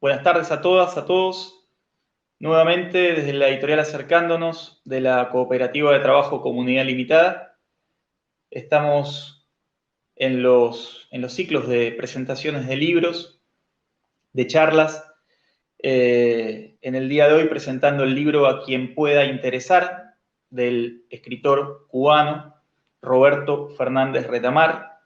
Buenas tardes a todas, a todos. Nuevamente desde la editorial Acercándonos de la Cooperativa de Trabajo Comunidad Limitada. Estamos en los ciclos de presentaciones de libros, de charlas. En el día de hoy presentando el libro A quien pueda interesar, del escritor cubano Roberto Fernández Retamar.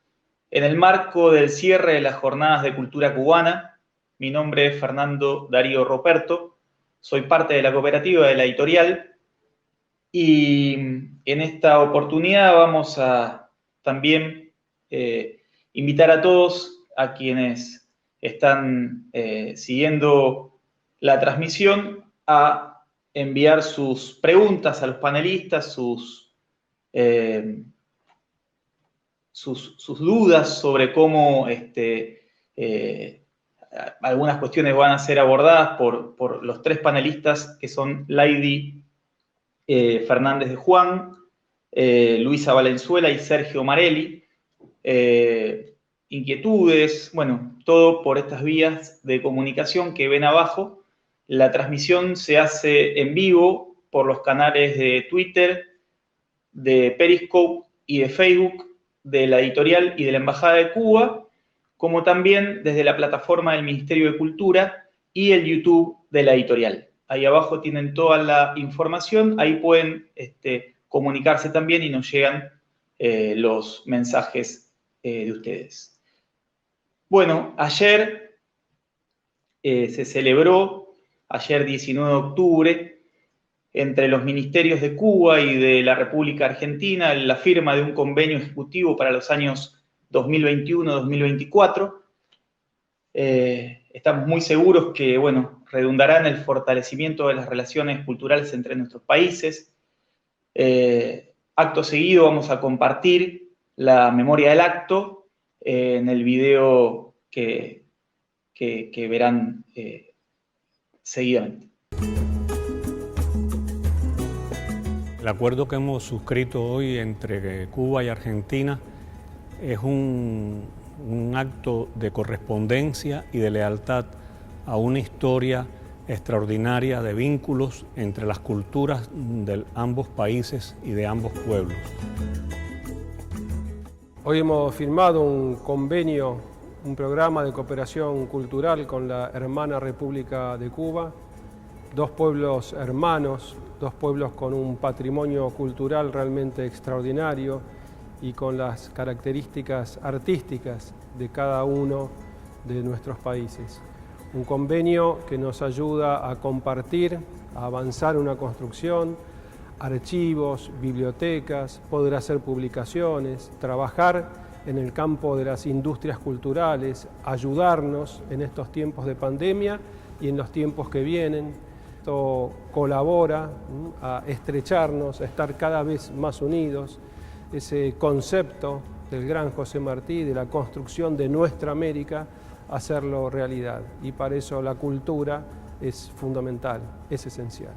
En el marco del cierre de las Jornadas de Cultura Cubana, mi nombre es Fernando Darío Roperto, soy parte de la cooperativa de la editorial y en esta oportunidad vamos a también invitar a todos a quienes están siguiendo la transmisión a enviar sus preguntas a los panelistas, sus dudas sobre cómo algunas cuestiones van a ser abordadas por los tres panelistas que son Lady Fernández de Juan, Luisa Valenzuela y Sergio Marelli. Inquietudes, bueno, todo por estas vías de comunicación que ven abajo. La transmisión se hace en vivo por los canales de Twitter, de Periscope y de Facebook de la editorial y de la Embajada de Cuba, como también desde la plataforma del Ministerio de Cultura y el YouTube de la editorial. Ahí abajo tienen toda la información, ahí pueden comunicarse también y nos llegan los mensajes de ustedes. Bueno, ayer se celebró, ayer 19 de octubre, entre los ministerios de Cuba y de la República Argentina, la firma de un convenio ejecutivo para los años 2021-2024. Estamos muy seguros que, bueno, redundará en el fortalecimiento de las relaciones culturales entre nuestros países. Acto seguido vamos a compartir la memoria del acto en el video que verán seguidamente. El acuerdo que hemos suscrito hoy entre Cuba y Argentina es un acto de correspondencia y de lealtad a una historia extraordinaria de vínculos entre las culturas de ambos países y de ambos pueblos. Hoy hemos firmado un convenio, un programa de cooperación cultural con la hermana República de Cuba, dos pueblos hermanos, dos pueblos con un patrimonio cultural realmente extraordinario y con las características artísticas de cada uno de nuestros países. Un convenio que nos ayuda a compartir, a avanzar una construcción, archivos, bibliotecas, poder hacer publicaciones, trabajar en el campo de las industrias culturales, ayudarnos en estos tiempos de pandemia y en los tiempos que vienen. Esto colabora a estrecharnos, a estar cada vez más unidos. Ese concepto del gran José Martí, de la construcción de nuestra América, hacerlo realidad. Y para eso la cultura es fundamental, es esencial.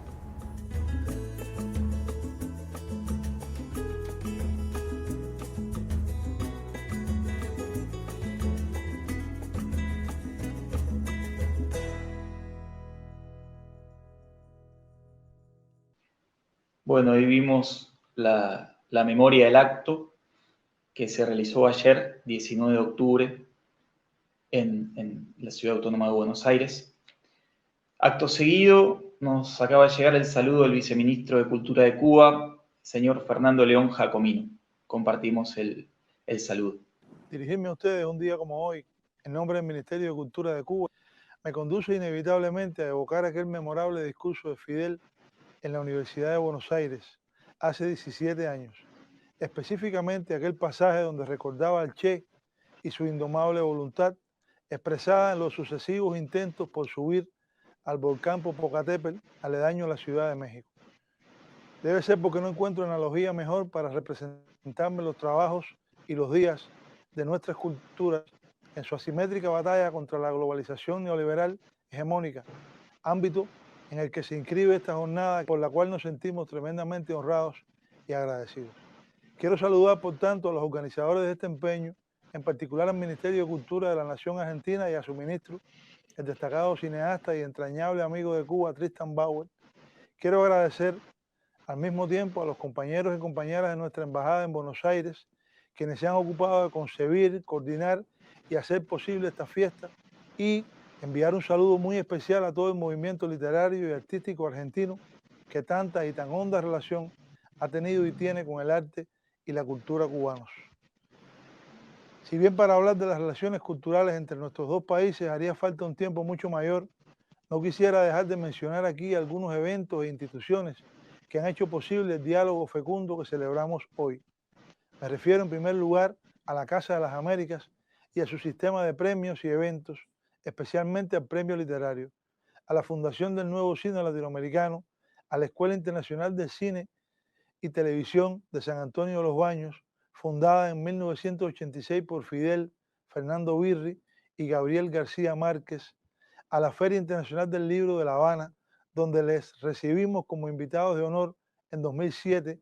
Bueno, ahí vimos la memoria del acto que se realizó ayer, 19 de octubre, en la Ciudad Autónoma de Buenos Aires. Acto seguido, nos acaba de llegar el saludo del viceministro de Cultura de Cuba, señor Fernando León Jacomino. Compartimos el saludo. Dirigirme a ustedes un día como hoy, en nombre del Ministerio de Cultura de Cuba, me conduce inevitablemente a evocar aquel memorable discurso de Fidel en la Universidad de Buenos Aires hace 17 años. Específicamente aquel pasaje donde recordaba al Che y su indomable voluntad expresada en los sucesivos intentos por subir al volcán Popocatépetl, aledaño a la Ciudad de México. Debe ser porque no encuentro analogía mejor para representarme los trabajos y los días de nuestras culturas en su asimétrica batalla contra la globalización neoliberal hegemónica, ámbito en el que se inscribe esta jornada por la cual nos sentimos tremendamente honrados y agradecidos. Quiero saludar, por tanto, a los organizadores de este empeño, en particular al Ministerio de Cultura de la Nación Argentina y a su ministro, el destacado cineasta y entrañable amigo de Cuba, Tristan Bauer, quiero agradecer al mismo tiempo a los compañeros y compañeras de nuestra embajada en Buenos Aires, quienes se han ocupado de concebir, coordinar y hacer posible esta fiesta, y enviar un saludo muy especial a todo el movimiento literario y artístico argentino que tanta y tan honda relación ha tenido y tiene con el arte y la cultura cubanos. Si bien para hablar de las relaciones culturales entre nuestros dos países haría falta un tiempo mucho mayor, no quisiera dejar de mencionar aquí algunos eventos e instituciones que han hecho posible el diálogo fecundo que celebramos hoy. Me refiero en primer lugar a la Casa de las Américas y a su sistema de premios y eventos, especialmente al Premio Literario, a la Fundación del Nuevo Cine Latinoamericano, a la Escuela Internacional de Cine y Televisión de San Antonio de los Baños, fundada en 1986 por Fidel, Fernando Birri y Gabriel García Márquez, a la Feria Internacional del Libro de La Habana, donde les recibimos como invitados de honor en 2007,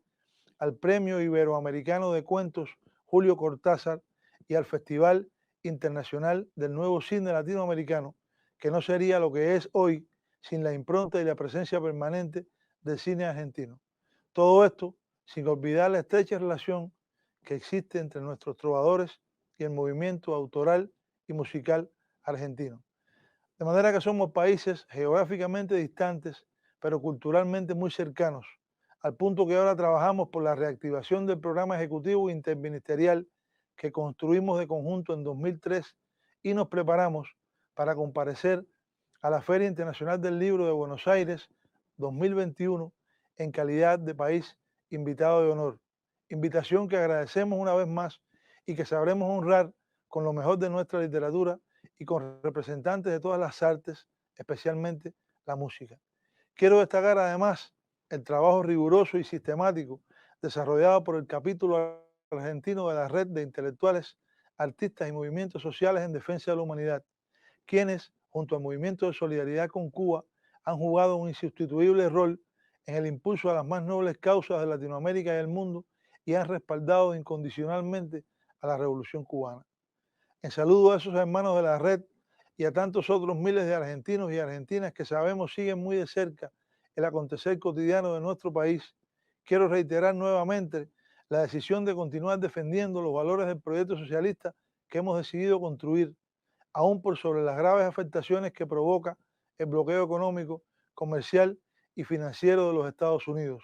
al Premio Iberoamericano de Cuentos Julio Cortázar y al Festival Internacional del Nuevo Cine Latinoamericano, que no sería lo que es hoy sin la impronta y la presencia permanente del cine argentino. Todo esto sin olvidar la estrecha relación que existe entre nuestros trovadores y el movimiento autoral y musical argentino. De manera que somos países geográficamente distantes, pero culturalmente muy cercanos, al punto que ahora trabajamos por la reactivación del programa ejecutivo interministerial que construimos de conjunto en 2003 y nos preparamos para comparecer a la Feria Internacional del Libro de Buenos Aires 2021 en calidad de país invitado de honor. Invitación que agradecemos una vez más y que sabremos honrar con lo mejor de nuestra literatura y con representantes de todas las artes, especialmente la música. Quiero destacar además el trabajo riguroso y sistemático desarrollado por el capítulo argentino de la Red de Intelectuales, Artistas y Movimientos Sociales en Defensa de la Humanidad, quienes, junto al Movimiento de Solidaridad con Cuba, han jugado un insustituible rol en el impulso a las más nobles causas de Latinoamérica y del mundo y han respaldado incondicionalmente a la Revolución Cubana. En saludo a esos hermanos de la red y a tantos otros miles de argentinos y argentinas que sabemos siguen muy de cerca el acontecer cotidiano de nuestro país, quiero reiterar nuevamente la decisión de continuar defendiendo los valores del proyecto socialista que hemos decidido construir, aún por sobre las graves afectaciones que provoca el bloqueo económico, comercial y financiero de los Estados Unidos.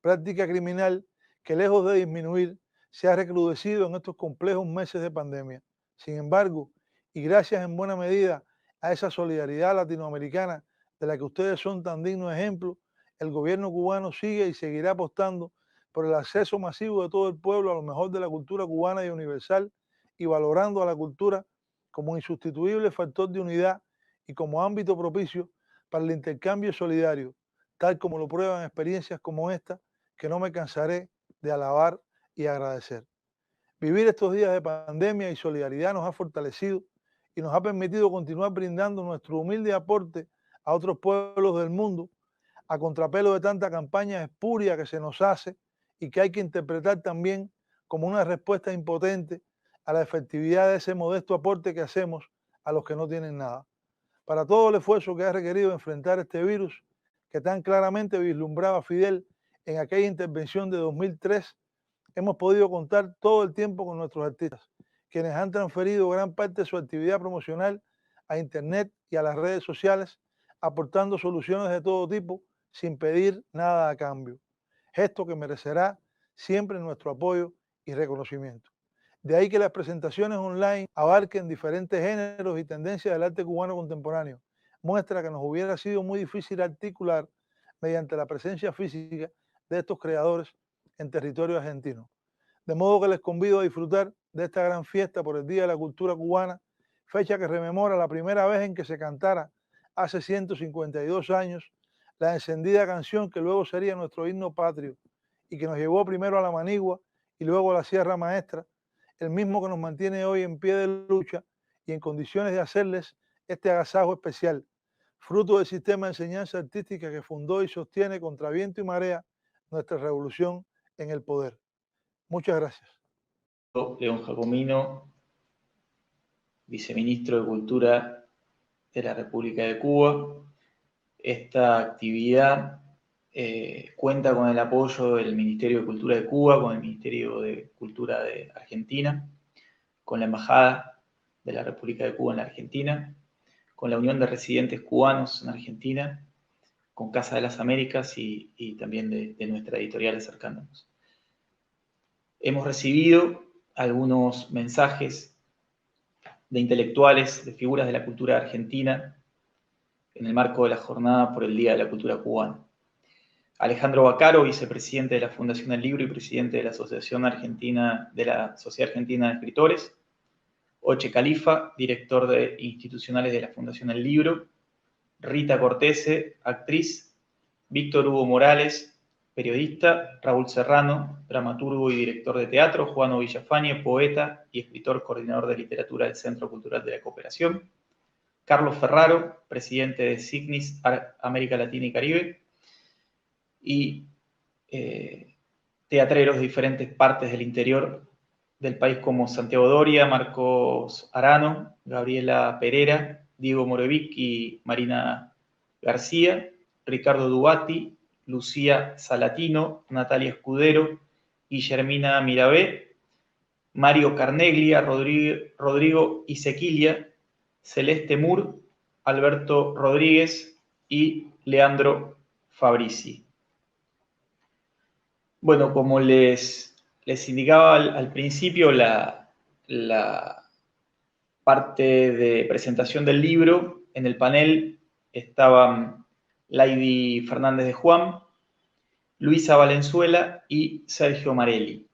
Práctica criminal que, lejos de disminuir, se ha recrudecido en estos complejos meses de pandemia. Sin embargo, y gracias en buena medida a esa solidaridad latinoamericana de la que ustedes son tan dignos ejemplos, el gobierno cubano sigue y seguirá apostando por el acceso masivo de todo el pueblo a lo mejor de la cultura cubana y universal y valorando a la cultura como insustituible factor de unidad y como ámbito propicio para el intercambio solidario, tal como lo prueban experiencias como esta que no me cansaré de alabar y agradecer. Vivir estos días de pandemia y solidaridad nos ha fortalecido y nos ha permitido continuar brindando nuestro humilde aporte a otros pueblos del mundo, a contrapelo de tanta campaña espuria que se nos hace y que hay que interpretar también como una respuesta impotente a la efectividad de ese modesto aporte que hacemos a los que no tienen nada. Para todo el esfuerzo que ha requerido enfrentar este virus, que tan claramente vislumbraba Fidel en aquella intervención de 2003, hemos podido contar todo el tiempo con nuestros artistas, quienes han transferido gran parte de su actividad promocional a Internet y a las redes sociales, aportando soluciones de todo tipo sin pedir nada a cambio. Gesto que merecerá siempre nuestro apoyo y reconocimiento. De ahí que las presentaciones online abarquen diferentes géneros y tendencias del arte cubano contemporáneo. Muestra que nos hubiera sido muy difícil articular mediante la presencia física de estos creadores en territorio argentino. De modo que les convido a disfrutar de esta gran fiesta por el Día de la Cultura Cubana, fecha que rememora la primera vez en que se cantara hace 152 años la encendida canción que luego sería nuestro himno patrio y que nos llevó primero a la Manigua y luego a la Sierra Maestra, el mismo que nos mantiene hoy en pie de lucha y en condiciones de hacerles este agasajo especial, fruto del sistema de enseñanza artística que fundó y sostiene contra viento y marea nuestra revolución en el poder. Muchas gracias. León Jacomino, viceministro de Cultura de la República de Cuba. Esta actividad cuenta con el apoyo del Ministerio de Cultura de Cuba, con el Ministerio de Cultura de Argentina, con la Embajada de la República de Cuba en la Argentina, con la Unión de Residentes Cubanos en Argentina, con Casa de las Américas y también de nuestra editorial Acercándonos. Hemos recibido algunos mensajes de intelectuales, de figuras de la cultura argentina, en el marco de la jornada por el Día de la Cultura Cubana. Alejandro Baccaro, vicepresidente de la Fundación del Libro y presidente de la Asociación Argentina, de la Sociedad Argentina de Escritores. Oche Califa, director de institucionales de la Fundación del Libro. Rita Cortese, actriz. Víctor Hugo Morales, periodista. Raúl Serrano, dramaturgo y director de teatro. Juan Villafañe, poeta y escritor, coordinador de literatura del Centro Cultural de la Cooperación. Carlos Ferraro, presidente de CICNIS América Latina y Caribe. Y teatreros de diferentes partes del interior del país como Santiago Doria, Marcos Arano, Gabriela Pereira, Diego Morevic y Marina García, Ricardo Dubati, Lucía Salatino, Natalia Escudero, Guillermina Mirabé, Mario Carneglia, Rodrigo Isequilia, Celeste Mur, Alberto Rodríguez y Leandro Fabrici. Bueno, como les indicaba al principio, la parte de presentación del libro, en el panel estaban Lady Fernández de Juan, Luisa Valenzuela y Sergio Marelli.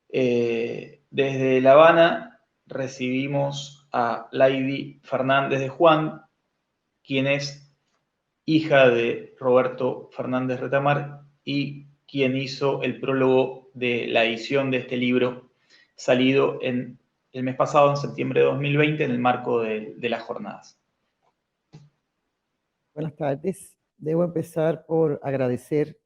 Desde La Habana recibimos a Lady Fernández de Juan, quien es hija de Roberto Fernández Retamar y quien hizo el prólogo de la edición de este libro, salido el mes pasado, en septiembre de 2020, en el marco de las jornadas. Buenas tardes. Debo empezar por agradecer,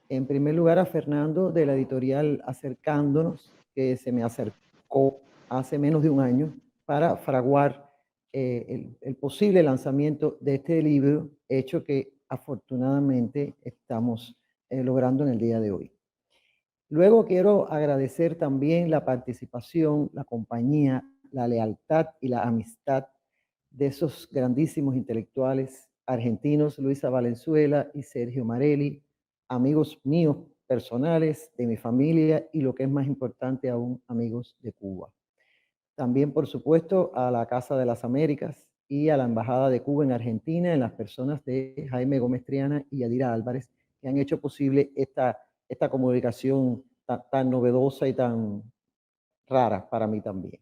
en primer lugar, a Fernando de la editorial Acercándonos, que se me acercó hace menos de un año para fraguar el posible lanzamiento de este libro, hecho que afortunadamente estamos logrando en el día de hoy. Luego quiero agradecer también la participación, la compañía, la lealtad y la amistad de esos grandísimos intelectuales argentinos, Luisa Valenzuela y Sergio Marelli, amigos míos personales, de mi familia y, lo que es más importante aún, amigos de Cuba. También, por supuesto, a la Casa de las Américas y a la Embajada de Cuba en Argentina, en las personas de Jaime Gómez Triana y Yadira Álvarez, que han hecho posible esta comunicación tan novedosa y tan rara para mí también.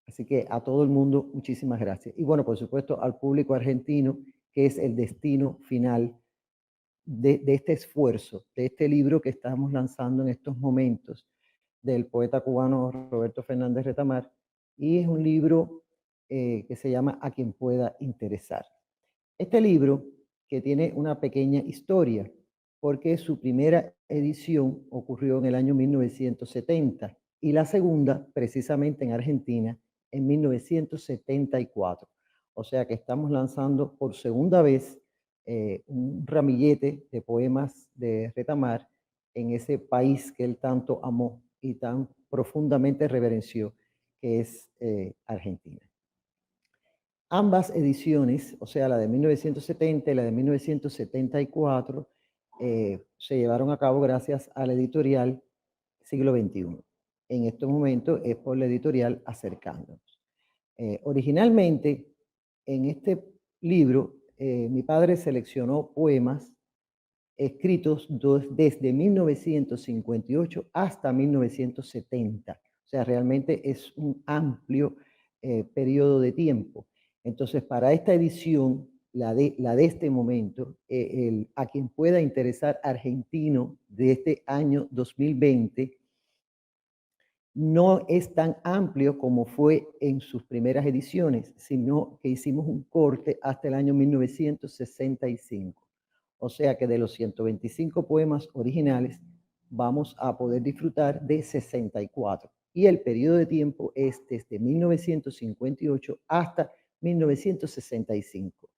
Así que a todo el mundo, muchísimas gracias. Y bueno, por supuesto, al público argentino, que es el destino final de este esfuerzo, de este libro que estamos lanzando en estos momentos, del poeta cubano Roberto Fernández Retamar, y es un libro que se llama A quien pueda interesar. Este libro, que tiene una pequeña historia, porque su primera edición ocurrió en el año 1970 y la segunda, precisamente en Argentina, en 1974. O sea que estamos lanzando por segunda vez un ramillete de poemas de Retamar en ese país que él tanto amó y tan profundamente reverenció, que es Argentina. Ambas ediciones, o sea, la de 1970 y la de 1974, se llevaron a cabo gracias a la editorial Siglo XXI. En estos momentos es por la editorial Acercándonos. Originalmente, en este libro, mi padre seleccionó poemas escritos desde 1958 hasta 1970. O sea, realmente es un amplio periodo de tiempo. Entonces, para esta edición, la de este momento, a quien pueda interesar argentino de este año 2020, no es tan amplio como fue en sus primeras ediciones, sino que hicimos un corte hasta el año 1965. O sea que de los 125 poemas originales vamos a poder disfrutar de 64. Y el periodo de tiempo es desde 1958 hasta 1965.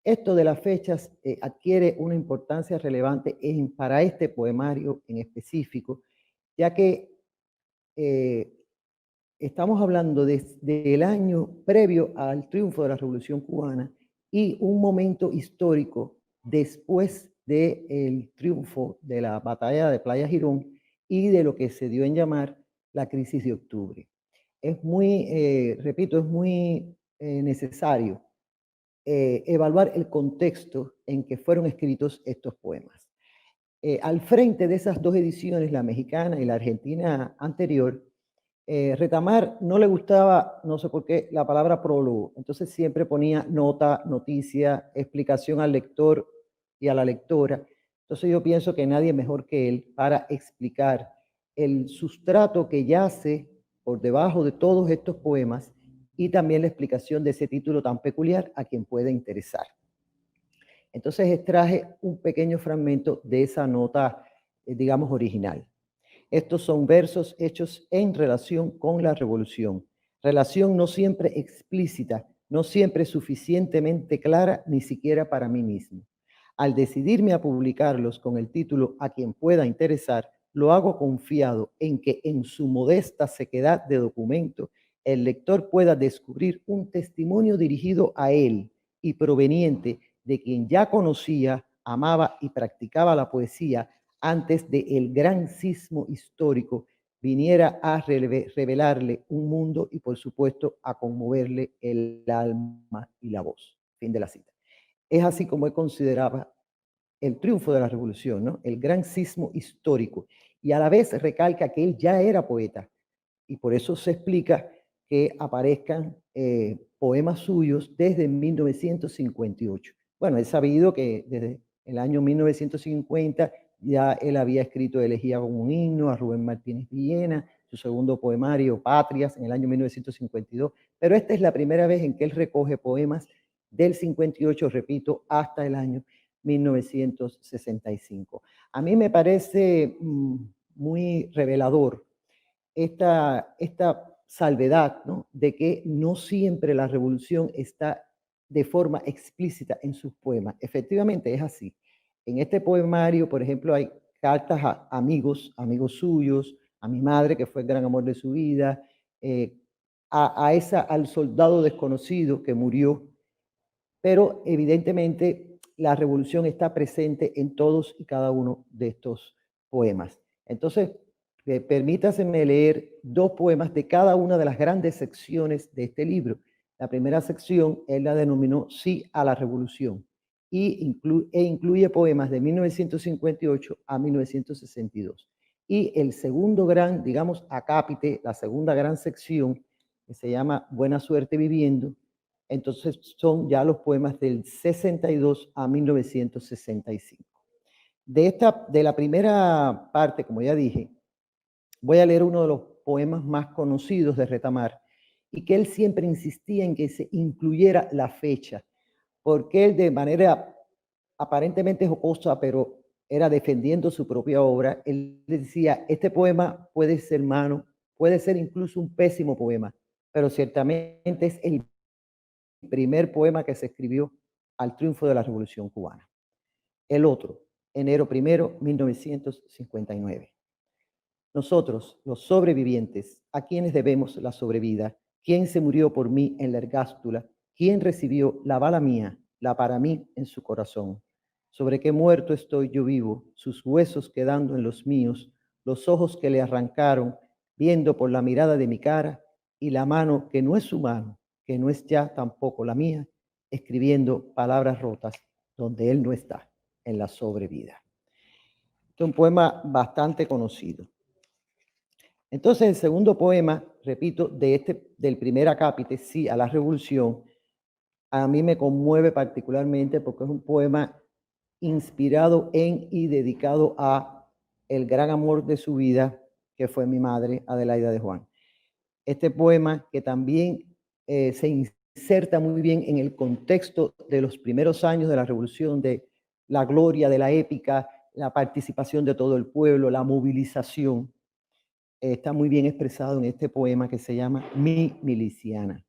Esto de las fechas adquiere una importancia relevante para este poemario en específico, ya que estamos hablando del año previo al triunfo de la Revolución Cubana y un momento histórico después del triunfo de la batalla de Playa Girón y de lo que se dio en llamar la crisis de octubre. Es muy, repito, es muy necesario evaluar el contexto en que fueron escritos estos poemas. Al frente de esas dos ediciones, la mexicana y la argentina anterior, Retamar no le gustaba, no sé por qué, la palabra prólogo. Entonces siempre ponía nota, noticia, explicación al lector y a la lectora. Entonces yo pienso que nadie mejor que él para explicar el sustrato que yace por debajo de todos estos poemas y también la explicación de ese título tan peculiar a quien pueda interesar. Entonces extraje un pequeño fragmento de esa nota, digamos, original. Estos son versos hechos en relación con la revolución. Relación no siempre explícita, no siempre suficientemente clara, ni siquiera para mí mismo. Al decidirme a publicarlos con el título A quien pueda interesar, lo hago confiado en que en su modesta sequedad de documento, el lector pueda descubrir un testimonio dirigido a él y proveniente de quien ya conocía, amaba y practicaba la poesía antes de el gran sismo histórico viniera a revelarle un mundo y, por supuesto, a conmoverle el alma y la voz. Fin de la cita. Es así como él consideraba el triunfo de la revolución, ¿no? El gran sismo histórico. Y a la vez recalca que él ya era poeta. Y por eso se explica que aparezcan poemas suyos desde 1958. Bueno, es sabido que desde el año 1950 ya él había escrito Elegía como un himno a Rubén Martínez Villena, su segundo poemario, Patrias, en el año 1952, pero esta es la primera vez en que él recoge poemas del 58, repito, hasta el año 1965. A mí me parece muy revelador esta salvedad, ¿no?, de que no siempre la revolución está de forma explícita en sus poemas. Efectivamente es así. En este poemario, por ejemplo, hay cartas a amigos suyos, a mi madre, que fue el gran amor de su vida, al soldado desconocido que murió, pero evidentemente la revolución está presente en todos y cada uno de estos poemas. Entonces, permítaseme leer dos poemas de cada una de las grandes secciones de este libro. La primera sección él la denominó Sí a la Revolución y incluye poemas de 1958 a 1962. Y el segundo gran, digamos, acápite, la segunda gran sección, que se llama Buena Suerte Viviendo, entonces son ya los poemas del 62 a 1965. De la primera parte, como ya dije, voy a leer uno de los poemas más conocidos de Retamar y que él siempre insistía en que se incluyera la fecha, porque él de manera aparentemente jocosa, pero era defendiendo su propia obra, él decía, este poema puede ser malo, puede ser incluso un pésimo poema, pero ciertamente es el primer poema que se escribió al triunfo de la Revolución Cubana. El otro, enero 1, 1959. Nosotros, los sobrevivientes, a quienes debemos la sobrevida, quién se murió por mí en la ergástula, quién recibió la bala mía, la para mí en su corazón. Sobre qué muerto estoy yo vivo, sus huesos quedando en los míos, los ojos que le arrancaron, viendo por la mirada de mi cara, y la mano que no es su mano, que no es ya tampoco la mía, escribiendo palabras rotas donde él no está, en la sobrevida. Este es un poema bastante conocido. Entonces, el segundo poema, repito, del primer acápite, Sí a la Revolución, a mí me conmueve particularmente porque es un poema inspirado en y dedicado a el gran amor de su vida, que fue mi madre, Adelaida de Juan. Este poema que también se inserta muy bien en el contexto de los primeros años de la Revolución, de la gloria de la épica, la participación de todo el pueblo, la movilización, está muy bien expresado en este poema que se llama Mi Miliciana.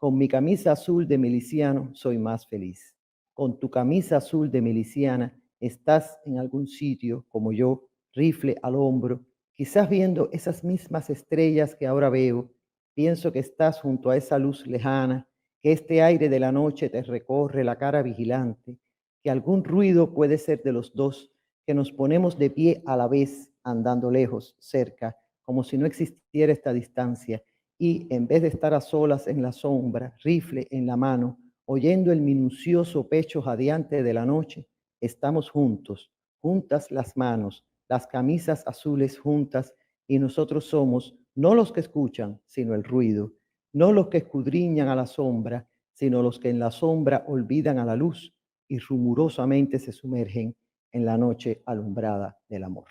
Con mi camisa azul de miliciano soy más feliz. Con tu camisa azul de miliciana estás en algún sitio como yo, rifle al hombro, quizás viendo esas mismas estrellas que ahora veo. Pienso que estás junto a esa luz lejana, que este aire de la noche te recorre la cara vigilante, que algún ruido puede ser de los dos, que nos ponemos de pie a la vez, andando lejos, cerca, como si no existiera esta distancia, y en vez de estar a solas en la sombra, rifle en la mano, oyendo el minucioso pecho jadeante de la noche, estamos juntos, juntas las manos, las camisas azules juntas, y nosotros somos no los que escuchan, sino el ruido, no los que escudriñan a la sombra, sino los que en la sombra olvidan a la luz y rumorosamente se sumergen en la noche alumbrada del amor.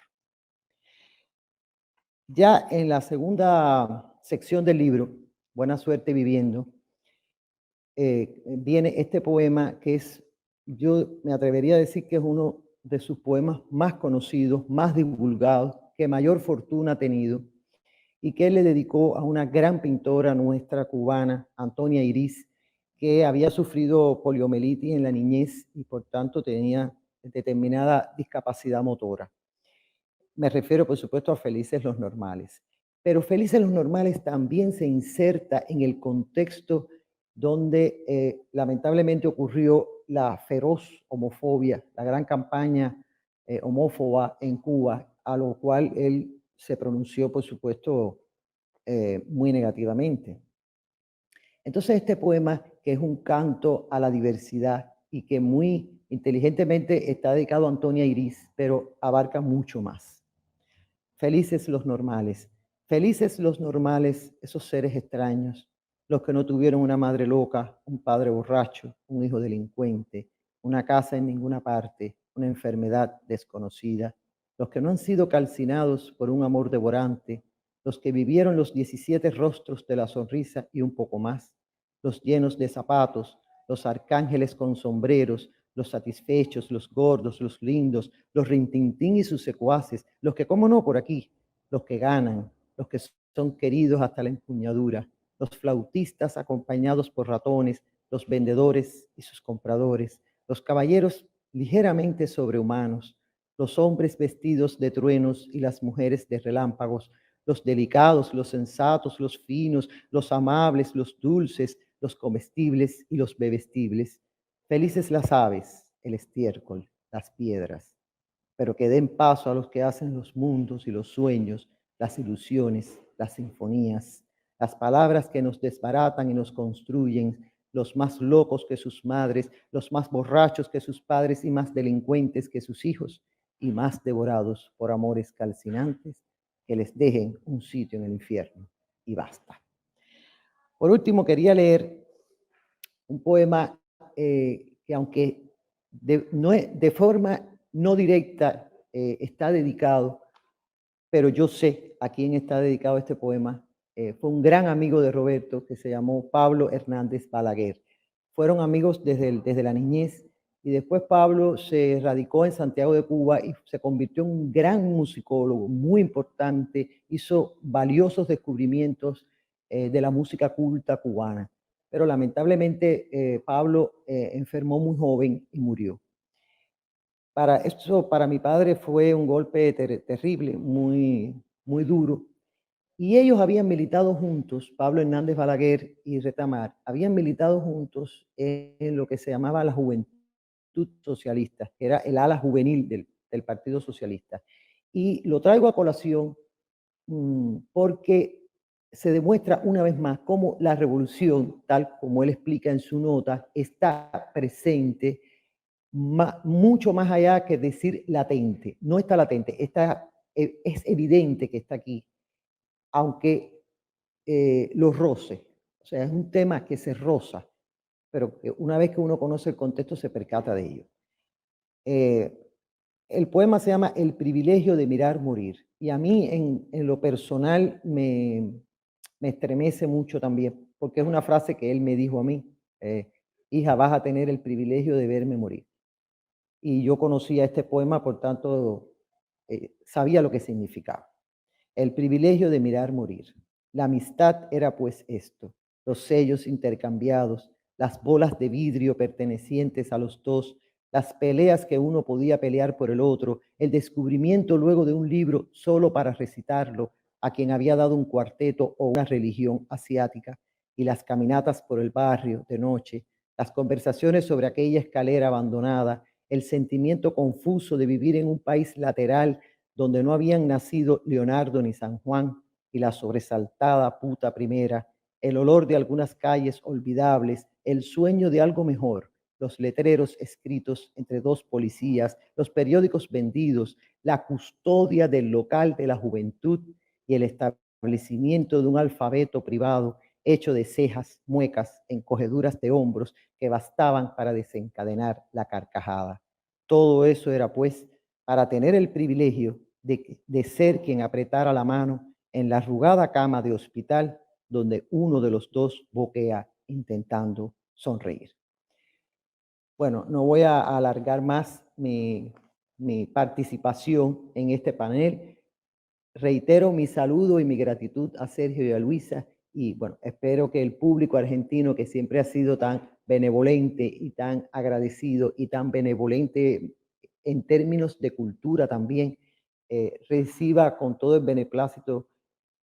Ya en la segunda sección del libro, Buena Suerte Viviendo, viene este poema que es, yo me atrevería a decir que es uno de sus poemas más conocidos, más divulgados, que mayor fortuna ha tenido, y que él le dedicó a una gran pintora nuestra cubana, Antonia Iriz, que había sufrido poliomielitis en la niñez y por tanto tenía determinada discapacidad motora. Me refiero, por supuesto, a Felices los Normales. Pero Felices los Normales también se inserta en el contexto donde lamentablemente ocurrió la feroz homofobia, la gran campaña homófoba en Cuba, a lo cual él se pronunció, por supuesto, muy negativamente. Entonces este poema, que es un canto a la diversidad y que muy inteligentemente está dedicado a Antonia Iriz, pero abarca mucho más. Felices los normales. Felices los normales, esos seres extraños, los que no tuvieron una madre loca, un padre borracho, un hijo delincuente, una casa en ninguna parte, una enfermedad desconocida, los que no han sido calcinados por un amor devorante, los que vivieron los 17 rostros de la sonrisa y un poco más, los llenos de zapatos, los arcángeles con sombreros, los satisfechos, los gordos, los lindos, los rintintín y sus secuaces, los que, cómo no, por aquí, los que ganan, los que son queridos hasta la empuñadura, los flautistas acompañados por ratones, los vendedores y sus compradores, los caballeros ligeramente sobrehumanos, los hombres vestidos de truenos y las mujeres de relámpagos, los delicados, los sensatos, los finos, los amables, los dulces, los comestibles y los bebestibles. Felices las aves, el estiércol, las piedras, pero que den paso a los que hacen los mundos y los sueños, las ilusiones, las sinfonías, las palabras que nos desbaratan y nos construyen, los más locos que sus madres, los más borrachos que sus padres y más delincuentes que sus hijos, y más devorados por amores calcinantes, que les dejen un sitio en el infierno, y basta. Por último, quería leer un poema que aunque de forma no directa está dedicado, pero yo sé a quién está dedicado este poema. Fue un gran amigo de Roberto que se llamó Pablo Hernández Balaguer. Fueron amigos desde la niñez y después Pablo se radicó en Santiago de Cuba y se convirtió en un gran musicólogo muy importante, hizo valiosos descubrimientos de la música culta cubana. Pero lamentablemente Pablo enfermó muy joven y murió. Para mi padre fue un golpe terrible, muy, muy duro. Y ellos habían militado juntos, Pablo Hernández Balaguer y Retamar, habían militado juntos en lo que se llamaba la Juventud Socialista, que era el ala juvenil del Partido Socialista. Y lo traigo a colación porque se demuestra una vez más cómo la revolución, tal como él explica en su nota, está presente mucho más allá que decir latente. No está latente, es evidente que está aquí, aunque lo roce. O sea, es un tema que se roza, pero que una vez que uno conoce el contexto se percata de ello. El poema se llama El privilegio de mirar morir. Y a mí en lo personal me estremece mucho también, porque es una frase que él me dijo a mí, hija, vas a tener el privilegio de verme morir. Y yo conocía este poema, por tanto, sabía lo que significaba. El privilegio de mirar morir. La amistad era pues esto, los sellos intercambiados, las bolas de vidrio pertenecientes a los dos, las peleas que uno podía pelear por el otro, el descubrimiento luego de un libro solo para recitarlo a quien había dado un cuarteto o una religión asiática, y las caminatas por el barrio de noche, las conversaciones sobre aquella escalera abandonada, el sentimiento confuso de vivir en un país lateral donde no habían nacido Leonardo ni San Juan, y la sobresaltada puta primera, el olor de algunas calles olvidables, el sueño de algo mejor, los letreros escritos entre dos policías, los periódicos vendidos, la custodia del local de la juventud y el establecimiento de un alfabeto privado hecho de cejas, muecas, encogeduras de hombros que bastaban para desencadenar la carcajada. Todo eso era, pues, para tener el privilegio de ser quien apretara la mano en la arrugada cama de hospital donde uno de los dos boquea intentando sonreír. Bueno, no voy a alargar más mi participación en este panel. Reitero mi saludo y mi gratitud a Sergio y a Luisa, y bueno, espero que el público argentino, que siempre ha sido tan benevolente y tan agradecido y tan benevolente en términos de cultura también, reciba con todo el beneplácito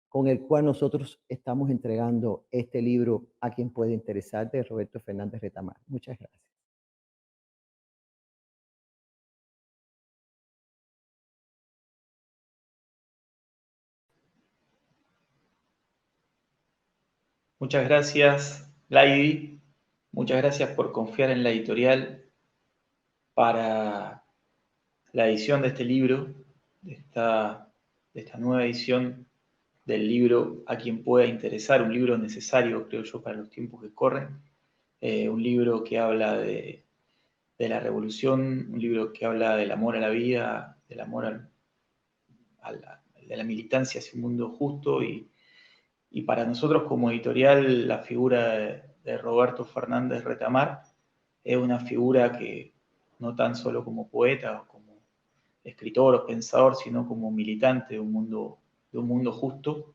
con el cual nosotros estamos entregando este libro a quien puede interesar, de Roberto Fernández Retamar. Muchas gracias. Muchas gracias, Laidy. Muchas gracias por confiar en la editorial para la edición de este libro, de esta nueva edición del libro A quien pueda interesar, un libro necesario, creo yo, para los tiempos que corren, un libro que habla de la revolución, un libro que habla del amor a la vida, del amor de la militancia hacia un mundo justo, y para nosotros como editorial la figura de Roberto Fernández Retamar es una figura que no tan solo como poeta o como escritor o pensador, sino como militante de un mundo justo,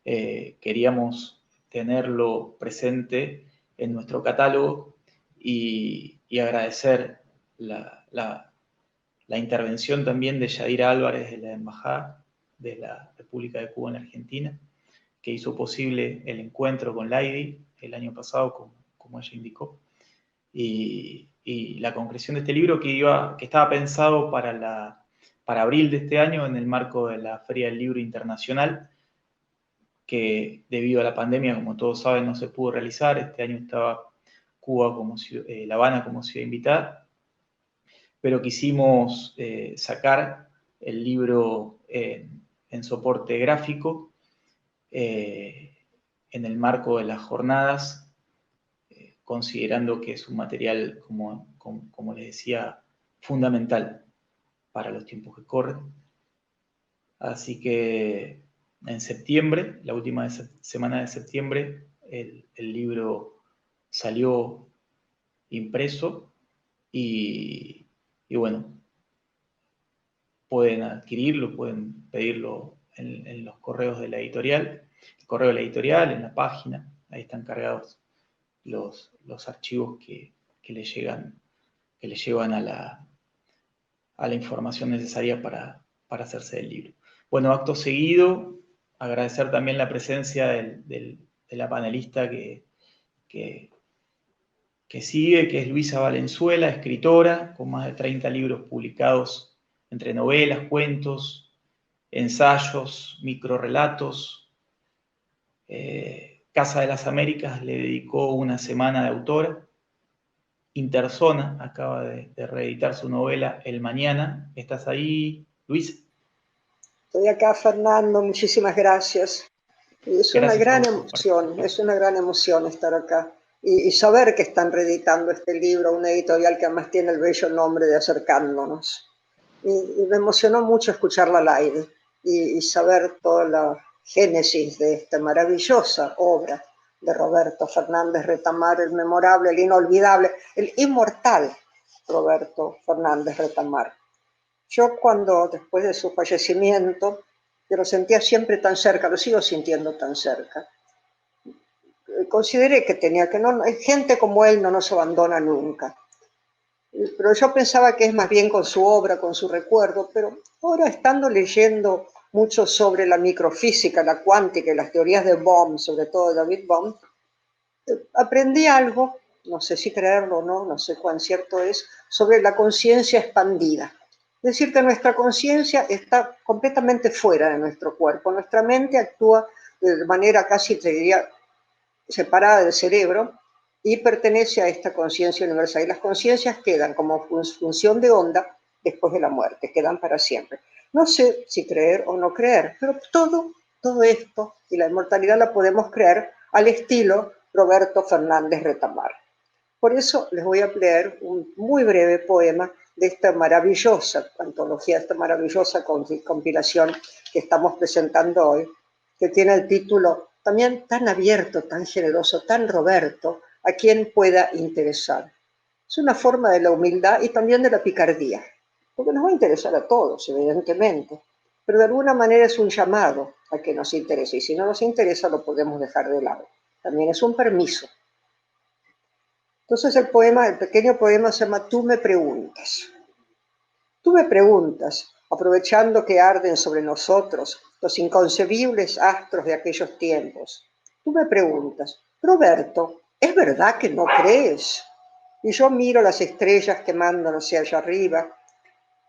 queríamos tenerlo presente en nuestro catálogo y agradecer la intervención también de Yadira Álvarez de la Embajada de la República de Cuba en Argentina, que hizo posible el encuentro con Laidy el año pasado, como ella indicó, y la concreción de este libro que estaba pensado para abril de este año en el marco de la Feria del Libro Internacional, que debido a la pandemia, como todos saben, no se pudo realizar. Este año estaba Cuba La Habana como ciudad invitada, pero quisimos sacar el libro en soporte gráfico en el marco de las jornadas, considerando que es un material, como les decía, fundamental para los tiempos que corren. Así que en septiembre, la última semana de septiembre, el libro salió impreso y bueno, pueden adquirirlo, pueden pedirlo en los correos de la editorial, el correo de la editorial, en la página, ahí están cargados los archivos que le llevan a la información necesaria para hacerse del libro. Bueno, acto seguido, agradecer también la presencia de la panelista que sigue, que es Luisa Valenzuela, escritora, con más de 30 libros publicados entre novelas, cuentos, ensayos, microrrelatos. Casa de las Américas le dedicó una semana de autora. Interzona acaba de reeditar su novela El Mañana. ¿Estás ahí, Luis? Estoy acá, Fernando, muchísimas gracias. Es una gran emoción estar acá y saber que están reeditando este libro, una editorial que además tiene el bello nombre de Acercándonos. Y me emocionó mucho escucharla al aire y saber toda la génesis de esta maravillosa obra de Roberto Fernández Retamar, el memorable, el inolvidable, el inmortal Roberto Fernández Retamar. Yo cuando, después de su fallecimiento, yo lo sentía siempre tan cerca, lo sigo sintiendo tan cerca. consideré que tenía que no, gente como él no nos abandona nunca. Pero yo pensaba que es más bien con su obra, con su recuerdo, pero ahora estando leyendo mucho sobre la microfísica, la cuántica y las teorías de Bohm, sobre todo de David Bohm, aprendí algo, no sé si creerlo o no, no sé cuán cierto es, sobre la conciencia expandida. Es decir, que nuestra conciencia está completamente fuera de nuestro cuerpo. Nuestra mente actúa de manera casi, te diría, separada del cerebro y pertenece a esta conciencia universal. Y las conciencias quedan como función de onda después de la muerte, quedan para siempre. No sé si creer o no creer, pero todo esto y la inmortalidad la podemos creer al estilo Roberto Fernández Retamar. Por eso les voy a leer un muy breve poema de esta maravillosa antología, esta maravillosa compilación que estamos presentando hoy, que tiene el título también tan abierto, tan generoso, tan Roberto, a quien pueda interesar. Es una forma de la humildad y también de la picardía, porque nos va a interesar a todos, evidentemente, pero de alguna manera es un llamado a que nos interese, y si no nos interesa lo podemos dejar de lado. También es un permiso. Entonces el pequeño poema se llama Tú me preguntas. Tú me preguntas, aprovechando que arden sobre nosotros los inconcebibles astros de aquellos tiempos. Tú me preguntas, Roberto, ¿es verdad que no crees? Y yo miro las estrellas quemándose allá arriba,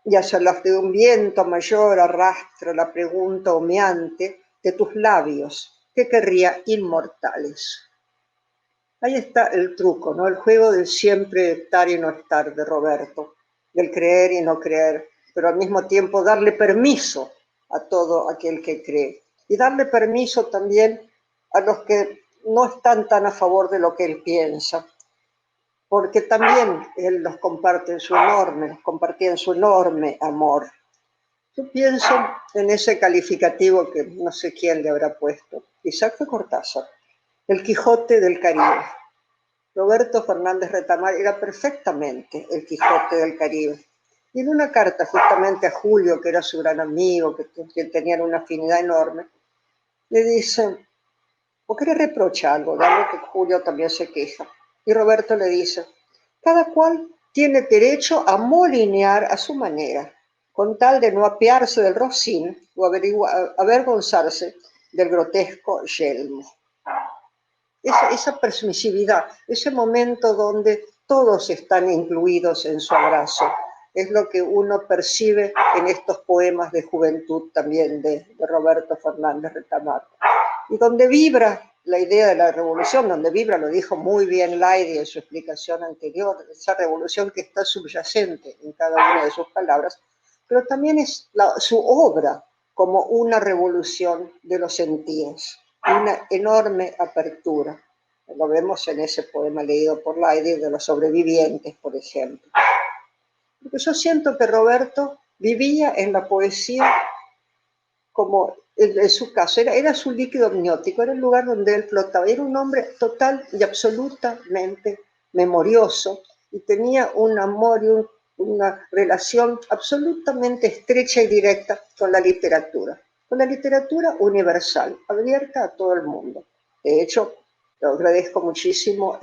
y hacia las de un viento mayor arrastro la pregunta humeante de tus labios, que querría inmortales. Ahí está el truco, ¿no? El juego del siempre estar y no estar de Roberto, del creer y no creer, pero al mismo tiempo darle permiso a todo aquel que cree. Y darle permiso también a los que no están tan a favor de lo que él piensa, porque también él los comparte en su enorme, los compartía en su enorme amor. Yo pienso en ese calificativo que no sé quién le habrá puesto, quizás fue Cortázar, el Quijote del Caribe. Roberto Fernández Retamar era perfectamente el Quijote del Caribe. Y en una carta justamente a Julio, que era su gran amigo, que tenían una afinidad enorme, le dice, ¿por qué le reprocha algo? Dado que Julio también se queja. Y Roberto le dice, cada cual tiene derecho a molinear a su manera, con tal de no apearse del rocín o avergonzarse del grotesco yelmo. Esa permisividad, ese momento donde todos están incluidos en su abrazo, es lo que uno percibe en estos poemas de juventud también de Roberto Fernández Retamar. Y donde vibra la idea de la revolución, donde vibra, lo dijo muy bien Laidi en su explicación anterior, esa revolución que está subyacente en cada una de sus palabras, pero también es su obra como una revolución de los sentidos, una enorme apertura. Lo vemos en ese poema leído por Laidi de los sobrevivientes, por ejemplo. Porque yo siento que Roberto vivía en la poesía como en su caso, era su líquido amniótico, era el lugar donde él flotaba. Era un hombre total y absolutamente memorioso y tenía un amor y una relación absolutamente estrecha y directa con la literatura universal, abierta a todo el mundo. De hecho, le agradezco muchísimo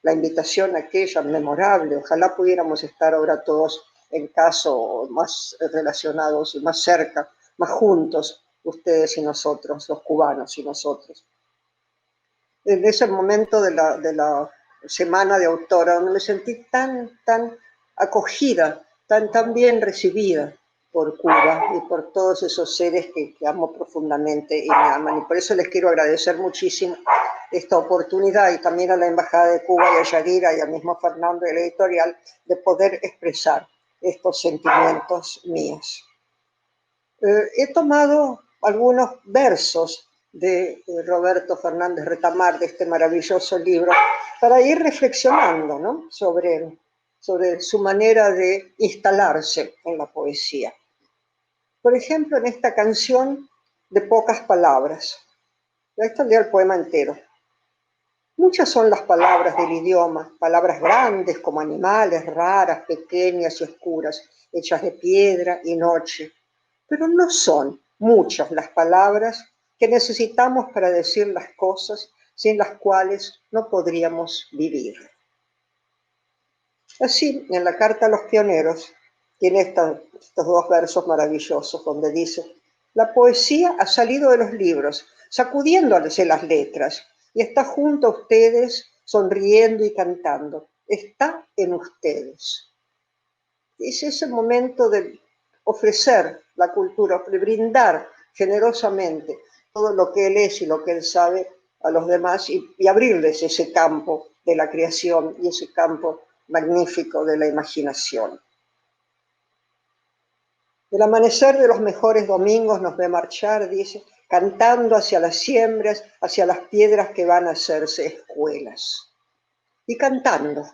la invitación aquella memorable. Ojalá pudiéramos estar ahora todos en caso más relacionados y más cerca, más juntos, ustedes y nosotros, los cubanos y nosotros. En ese momento de la semana de autora, donde me sentí tan acogida, tan bien recibida por Cuba y por todos esos seres que amo profundamente y me aman. Y por eso les quiero agradecer muchísimo esta oportunidad, y también a la Embajada de Cuba y a Yadira y al mismo Fernando de la editorial, de poder expresar estos sentimientos míos. He tomado algunos versos de Roberto Fernández Retamar, de este maravilloso libro, para ir reflexionando, ¿no? sobre su manera de instalarse en la poesía. Por ejemplo, en esta canción de pocas palabras. Ahí está el poema entero. Muchas son las palabras del idioma, palabras grandes como animales, raras, pequeñas y oscuras, hechas de piedra y noche. Pero no son muchas las palabras que necesitamos para decir las cosas sin las cuales no podríamos vivir. Así, en la Carta a los Pioneros, tiene estos dos versos maravillosos donde dice: la poesía ha salido de los libros, sacudiéndose las letras, y está junto a ustedes, sonriendo y cantando. Está en ustedes. Es ese momento de ofrecer la cultura, de brindar generosamente todo lo que él es y lo que él sabe a los demás y abrirles ese campo de la creación y ese campo magnífico de la imaginación. El amanecer de los mejores domingos nos ve marchar, dice, cantando hacia las siembras, hacia las piedras que van a hacerse escuelas. Y cantando,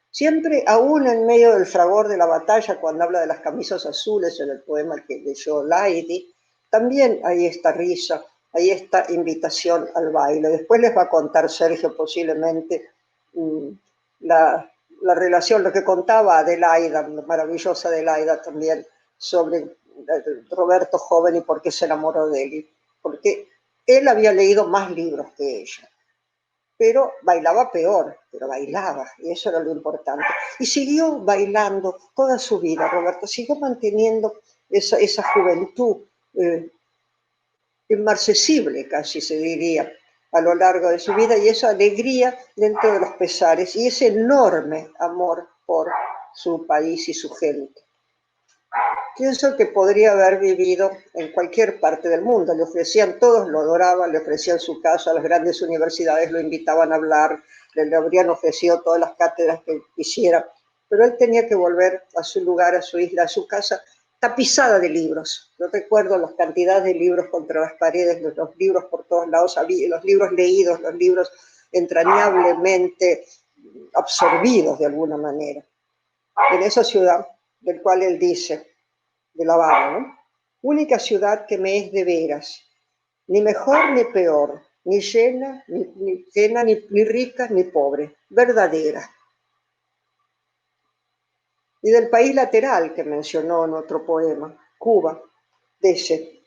siempre aún en medio del fragor de la batalla, cuando habla de las camisas azules en el poema que leyó Laidi, también hay esta risa, hay esta invitación al baile. Después les va a contar Sergio posiblemente la relación, lo que contaba Adelaida, la maravillosa Adelaida también, sobre Roberto joven y por qué se enamoró de él. Porque él había leído más libros que ella, pero bailaba peor, pero bailaba, y eso era lo importante. Y siguió bailando toda su vida, Roberto, siguió manteniendo esa juventud inmarcesible, casi se diría, a lo largo de su vida, y esa alegría dentro de los pesares, y ese enorme amor por su país y su gente. Pienso que podría haber vivido en cualquier parte del mundo. Le ofrecían, todos lo adoraban, le ofrecían su casa, las grandes universidades lo invitaban a hablar, le habrían ofrecido todas las cátedras que quisiera, pero él tenía que volver a su lugar, a su isla, a su casa, tapizada de libros. Yo recuerdo las cantidades de libros contra las paredes, los libros por todos lados, los libros leídos, los libros entrañablemente absorbidos de alguna manera. En esa ciudad, del cual él dice, de La Habana, ¿no? Única ciudad que me es de veras, ni mejor ni peor, ni llena, ni rica, ni pobre, verdadera. Y del país lateral que mencionó en otro poema, Cuba, dice: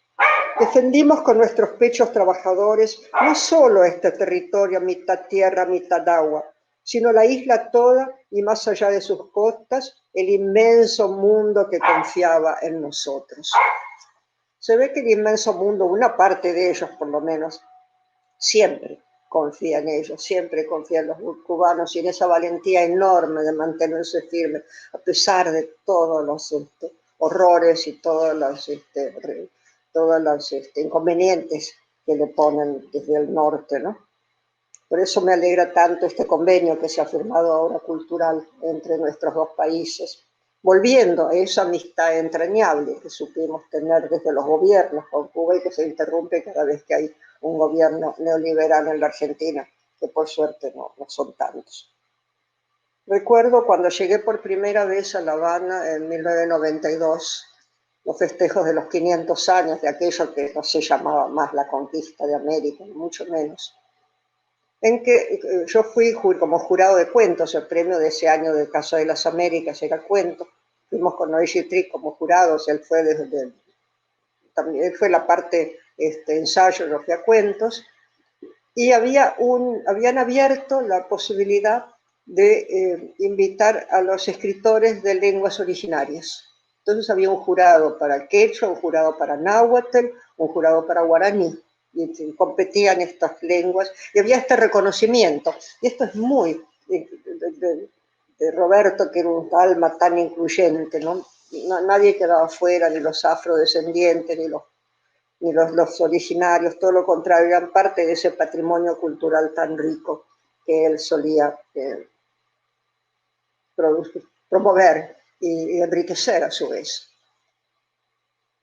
defendimos con nuestros pechos trabajadores no solo este territorio, mitad tierra, mitad agua, sino la isla toda y más allá de sus costas, el inmenso mundo que confiaba en nosotros. Se ve que el inmenso mundo, una parte de ellos por lo menos, siempre confía en ellos, siempre confía en los cubanos y en esa valentía enorme de mantenerse firme, a pesar de todos los horrores y todos los inconvenientes que le ponen desde el norte, ¿no? Por eso me alegra tanto este convenio que se ha firmado ahora cultural entre nuestros dos países, volviendo a esa amistad entrañable que supimos tener desde los gobiernos con Cuba y que se interrumpe cada vez que hay un gobierno neoliberal en la Argentina, que por suerte no son tantos. Recuerdo cuando llegué por primera vez a La Habana en 1992, los festejos de los 500 años de aquello que no se llamaba más la conquista de América, mucho menos, en que yo fui como jurado de cuentos. El premio de ese año de Casa de las Américas era cuento. Fuimos con Noé Gitry como jurados, él fue también él fue la parte ensayo, yo fui a cuentos, y habían abierto la posibilidad de invitar a los escritores de lenguas originarias. Entonces había un jurado para quechua, un jurado para náhuatl, un jurado para guaraní, y competían estas lenguas, y había este reconocimiento, y esto es muy de Roberto, que era un alma tan incluyente, ¿no? Nadie quedaba fuera, ni los afrodescendientes, ni los originarios, todo lo contrario, eran parte de ese patrimonio cultural tan rico que él solía promover y enriquecer a su vez.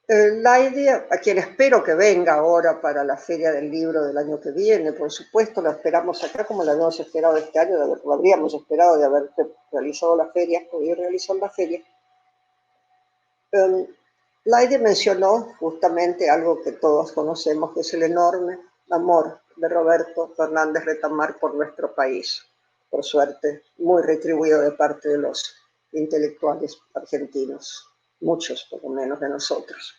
La idea, a quien espero que venga ahora para la Feria del Libro del año que viene, por supuesto, la esperamos acá como la habíamos esperado este año, lo habríamos esperado de haber realizado la feria, podido realizar la feria. Laide mencionó justamente algo que todos conocemos, que es el enorme amor de Roberto Fernández Retamar por nuestro país, por suerte muy retribuido de parte de los intelectuales argentinos, muchos por lo menos de nosotros.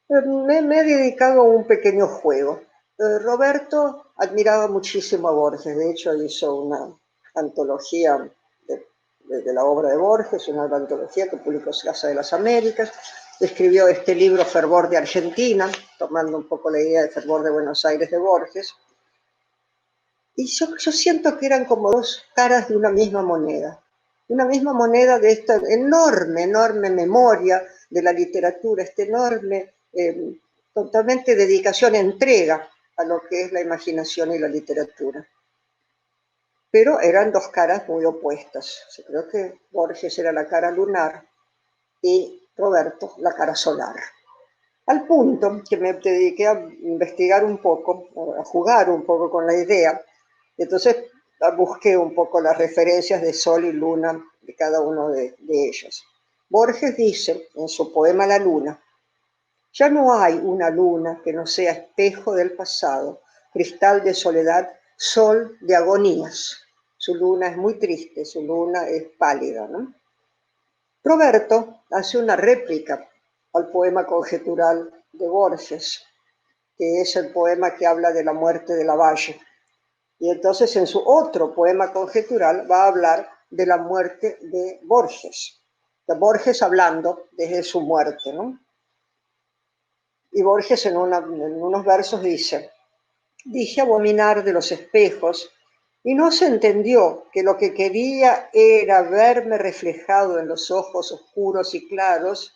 Me he dedicado a un pequeño juego. Roberto admiraba muchísimo a Borges, de hecho hizo una antología de la obra de Borges, una antología que publicó Casa de las Américas, escribió este libro Fervor de Argentina, tomando un poco la idea de Fervor de Buenos Aires de Borges, y yo siento que eran como dos caras de una misma moneda de esta enorme, enorme memoria de la literatura, esta enorme, totalmente dedicación, entrega a lo que es la imaginación y la literatura. Pero eran dos caras muy opuestas. Yo creo que Borges era la cara lunar y Roberto la cara solar. Al punto que me dediqué a investigar un poco, a jugar un poco con la idea. Entonces busqué un poco las referencias de Sol y Luna de cada uno de ellos. Borges dice en su poema La Luna: ya no hay una luna que no sea espejo del pasado, cristal de soledad, sol de agonías. Su luna es muy triste, su luna es pálida, ¿no? Roberto hace una réplica al poema conjetural de Borges, que es el poema que habla de la muerte de Lavalle. Y entonces en su otro poema conjetural va a hablar de la muerte de Borges hablando desde su muerte, ¿no? Y Borges en unos versos dice: dije abominar de los espejos y no se entendió que lo que quería era verme reflejado en los ojos oscuros y claros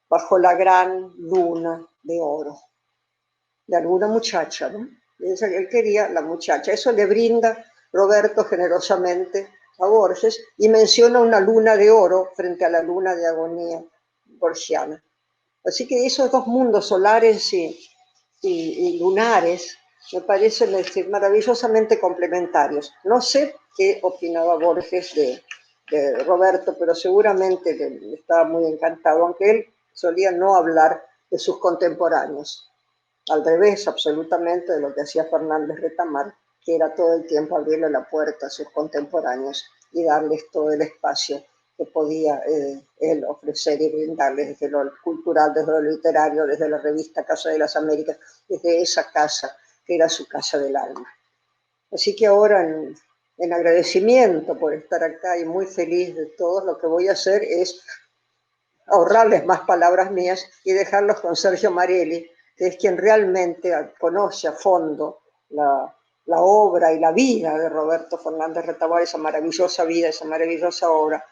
bajo la gran luna de oro. De alguna muchacha, ¿no? Él quería la muchacha. Eso le brinda Roberto generosamente a Borges y menciona una luna de oro frente a la luna de agonía borgiana. Así que esos dos mundos, solares y lunares, me parecen maravillosamente complementarios. No sé qué opinaba Borges de Roberto, pero seguramente le estaba muy encantado, aunque él solía no hablar de sus contemporáneos. Al revés, absolutamente, de lo que hacía Fernández Retamar, que era todo el tiempo abrirle la puerta a sus contemporáneos y darles todo el espacio que podía él ofrecer y brindarles desde lo cultural, desde lo literario, desde la revista Casa de las Américas, desde esa casa que era su casa del alma. Así que ahora, en agradecimiento por estar acá y muy feliz de todo, lo que voy a hacer es ahorrarles más palabras mías y dejarlos con Sergio Marelli, que es quien realmente conoce a fondo la obra y la vida de Roberto Fernández Retamar, esa maravillosa vida, esa maravillosa obra,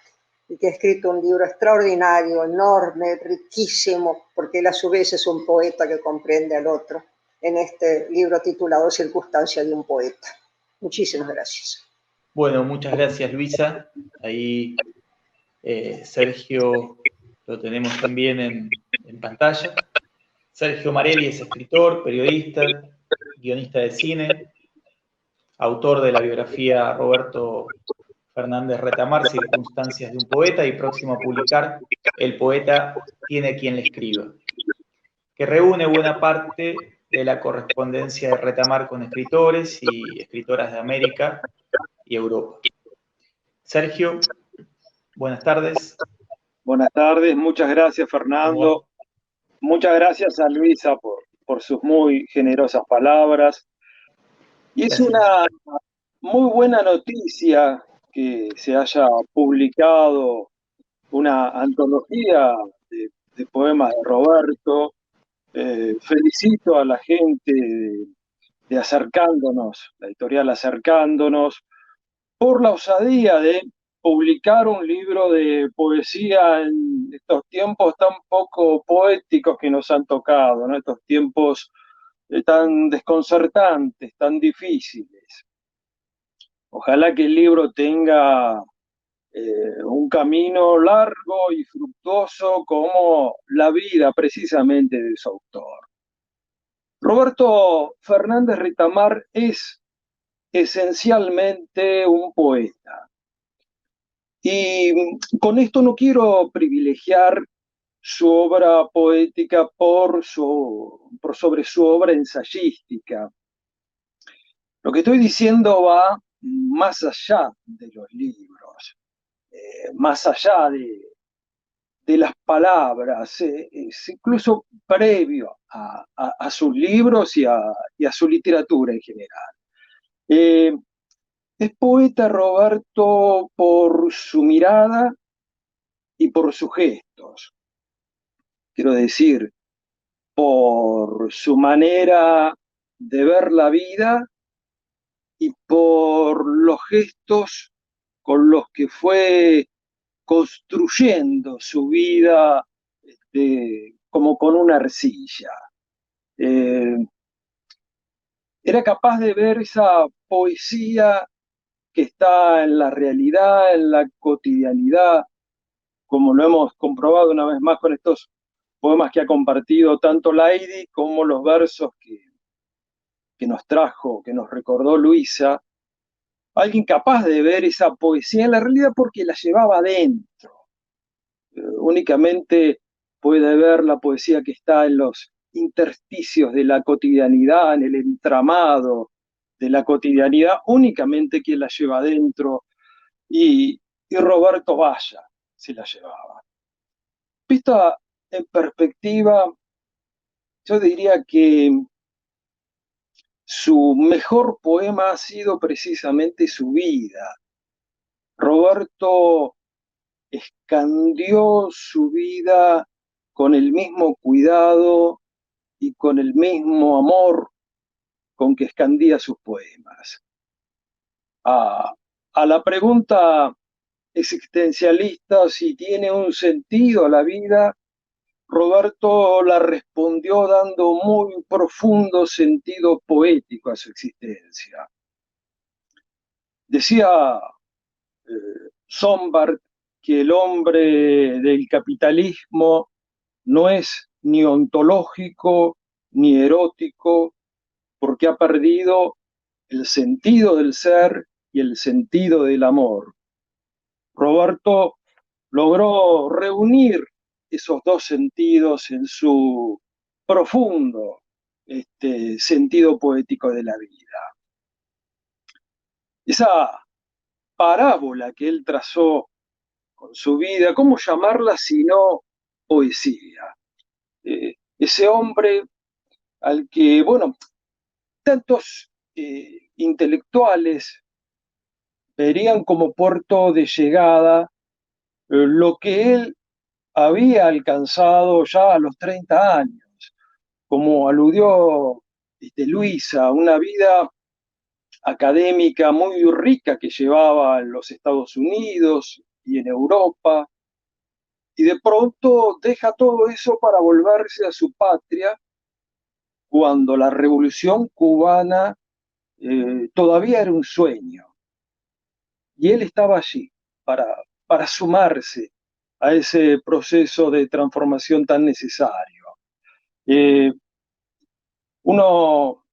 y que ha escrito un libro extraordinario, enorme, riquísimo, porque él a su vez es un poeta que comprende al otro, en este libro titulado Circunstancia de un poeta. Muchísimas gracias. Bueno, muchas gracias, Luisa. Ahí Sergio lo tenemos también en pantalla. Sergio Marelli es escritor, periodista, guionista de cine, autor de la biografía Roberto Fernández Retamar, Circunstancias de un poeta, y próximo a publicar El poeta tiene quien le escriba, que reúne buena parte de la correspondencia de Retamar con escritores y escritoras de América y Europa. Sergio, buenas tardes. Buenas tardes, muchas gracias, Fernando. Muchas gracias a Luisa por sus muy generosas palabras. Y es una muy buena noticia que se haya publicado una antología de poemas de Roberto. Felicito a la gente de Acercándonos, la editorial Acercándonos, por la osadía de publicar un libro de poesía en estos tiempos tan poco poéticos que nos han tocado, ¿no? Estos tiempos tan desconcertantes, tan difíciles. Ojalá que el libro tenga un camino largo y fructuoso como la vida precisamente de su autor. Roberto Fernández Retamar es esencialmente un poeta. Y con esto no quiero privilegiar su obra poética por sobre su obra ensayística. Lo que estoy diciendo va más allá de los libros, más allá de las palabras, es incluso previo a sus libros y a su literatura en general. Es poeta Roberto por su mirada y por sus gestos. Quiero decir, por su manera de ver la vida y por los gestos con los que fue construyendo su vida como con una arcilla. Era capaz de ver esa poesía que está en la realidad, en la cotidianidad, como lo hemos comprobado una vez más con estos poemas que ha compartido tanto Lady como los versos que nos trajo, que nos recordó Luisa. Alguien capaz de ver esa poesía en la realidad porque la llevaba adentro. Únicamente puede ver la poesía que está en los intersticios de la cotidianidad, en el entramado de la cotidianidad, únicamente quien la lleva adentro, y Roberto Valla se la llevaba. Vista en perspectiva, yo diría que su mejor poema ha sido precisamente su vida. Roberto escandió su vida con el mismo cuidado y con el mismo amor con que escandía sus poemas. A la pregunta existencialista si tiene un sentido la vida, Roberto la respondió dando muy profundo sentido poético a su existencia. Decía Sombart que el hombre del capitalismo no es ni ontológico ni erótico, porque ha perdido el sentido del ser y el sentido del amor. Roberto logró reunir esos dos sentidos en su profundo sentido poético de la vida. Esa parábola que él trazó con su vida, ¿cómo llamarla sino poesía? Ese hombre al que, bueno, tantos intelectuales verían como puerto de llegada lo que él había alcanzado ya a los 30 años, como aludió Luisa, una vida académica muy rica que llevaba en los Estados Unidos y en Europa, y de pronto deja todo eso para volverse a su patria cuando la Revolución Cubana todavía era un sueño. Y él estaba allí para sumarse a ese proceso de transformación tan necesario. Uno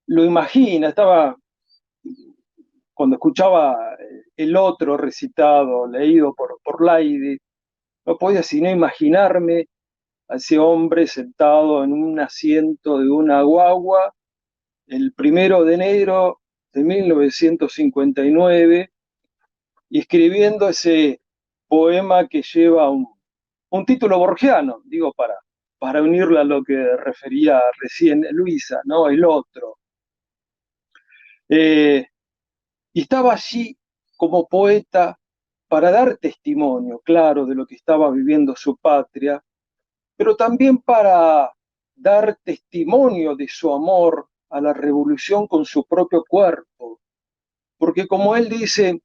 lo imagina, cuando escuchaba el otro recitado, leído por Lady, no podía sino imaginarme a ese hombre sentado en un asiento de una guagua el 1 de enero de 1959 y escribiendo ese poema que lleva un título borgiano, digo, para unirlo a lo que refería recién Luisa, ¿no? El otro. Y estaba allí como poeta para dar testimonio, claro, de lo que estaba viviendo su patria, pero también para dar testimonio de su amor a la revolución con su propio cuerpo. Porque como él dice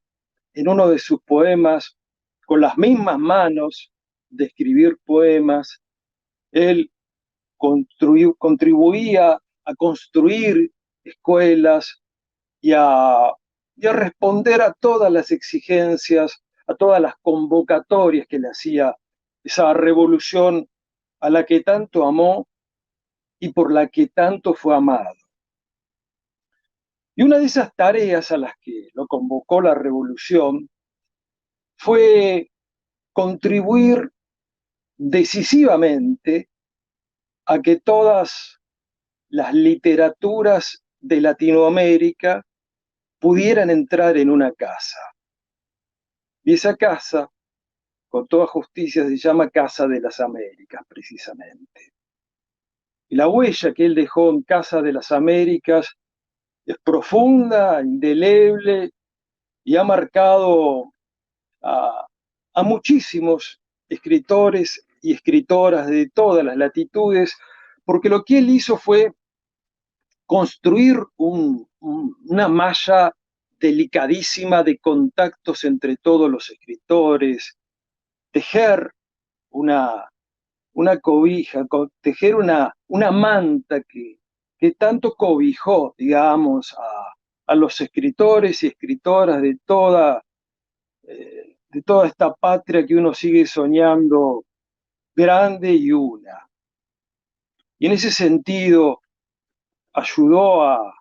en uno de sus poemas, con las mismas manos de escribir poemas, él contribuía a construir escuelas y a responder a todas las exigencias, a todas las convocatorias que le hacía esa revolución a la que tanto amó y por la que tanto fue amado. Y una de esas tareas a las que lo convocó la revolución fue contribuir decisivamente a que todas las literaturas de Latinoamérica pudieran entrar en una casa. Y esa casa con toda justicia, se llama Casa de las Américas, precisamente. Y la huella que él dejó en Casa de las Américas es profunda, indeleble, y ha marcado a muchísimos escritores y escritoras de todas las latitudes, porque lo que él hizo fue construir una malla delicadísima de contactos entre todos los escritores, tejer una cobija, tejer una manta que tanto cobijó, digamos, a los escritores y escritoras de toda esta patria que uno sigue soñando grande y una. Y en ese sentido ayudó a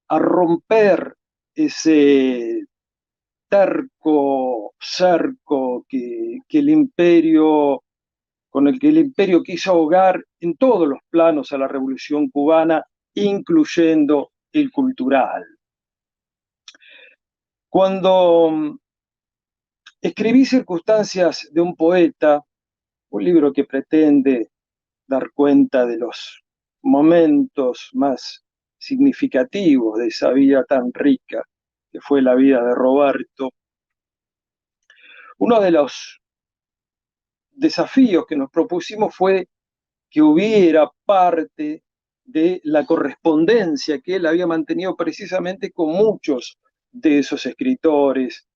romper ese terco cerco con el que el imperio quiso ahogar en todos los planos a la Revolución Cubana, incluyendo el cultural. Cuando escribí Circunstancias de un poeta, un libro que pretende dar cuenta de los momentos más significativos de esa vida tan rica que fue la vida de Roberto, uno de los desafíos que nos propusimos fue que hubiera parte de la correspondencia que él había mantenido precisamente con muchos de esos escritores,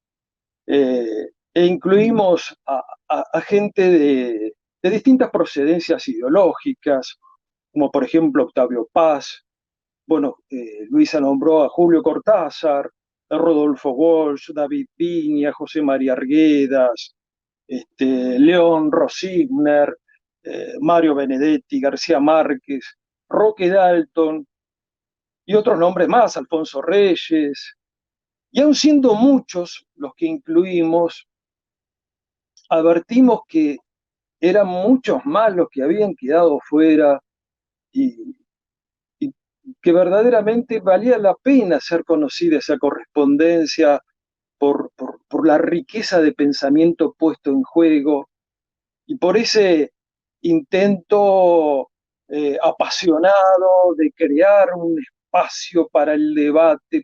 e incluimos a gente de distintas procedencias ideológicas, como por ejemplo Octavio Paz. Bueno, Luisa nombró a Julio Cortázar, a Rodolfo Walsh, David Piña, José María Arguedas, León Rosigner, Mario Benedetti, García Márquez, Roque Dalton y otros nombres más, Alfonso Reyes. Y aun siendo muchos los que incluimos, advertimos que eran muchos más los que habían quedado fuera y que verdaderamente valía la pena ser conocida esa correspondencia por la riqueza de pensamiento puesto en juego y por ese intento apasionado de crear un espacio para el debate,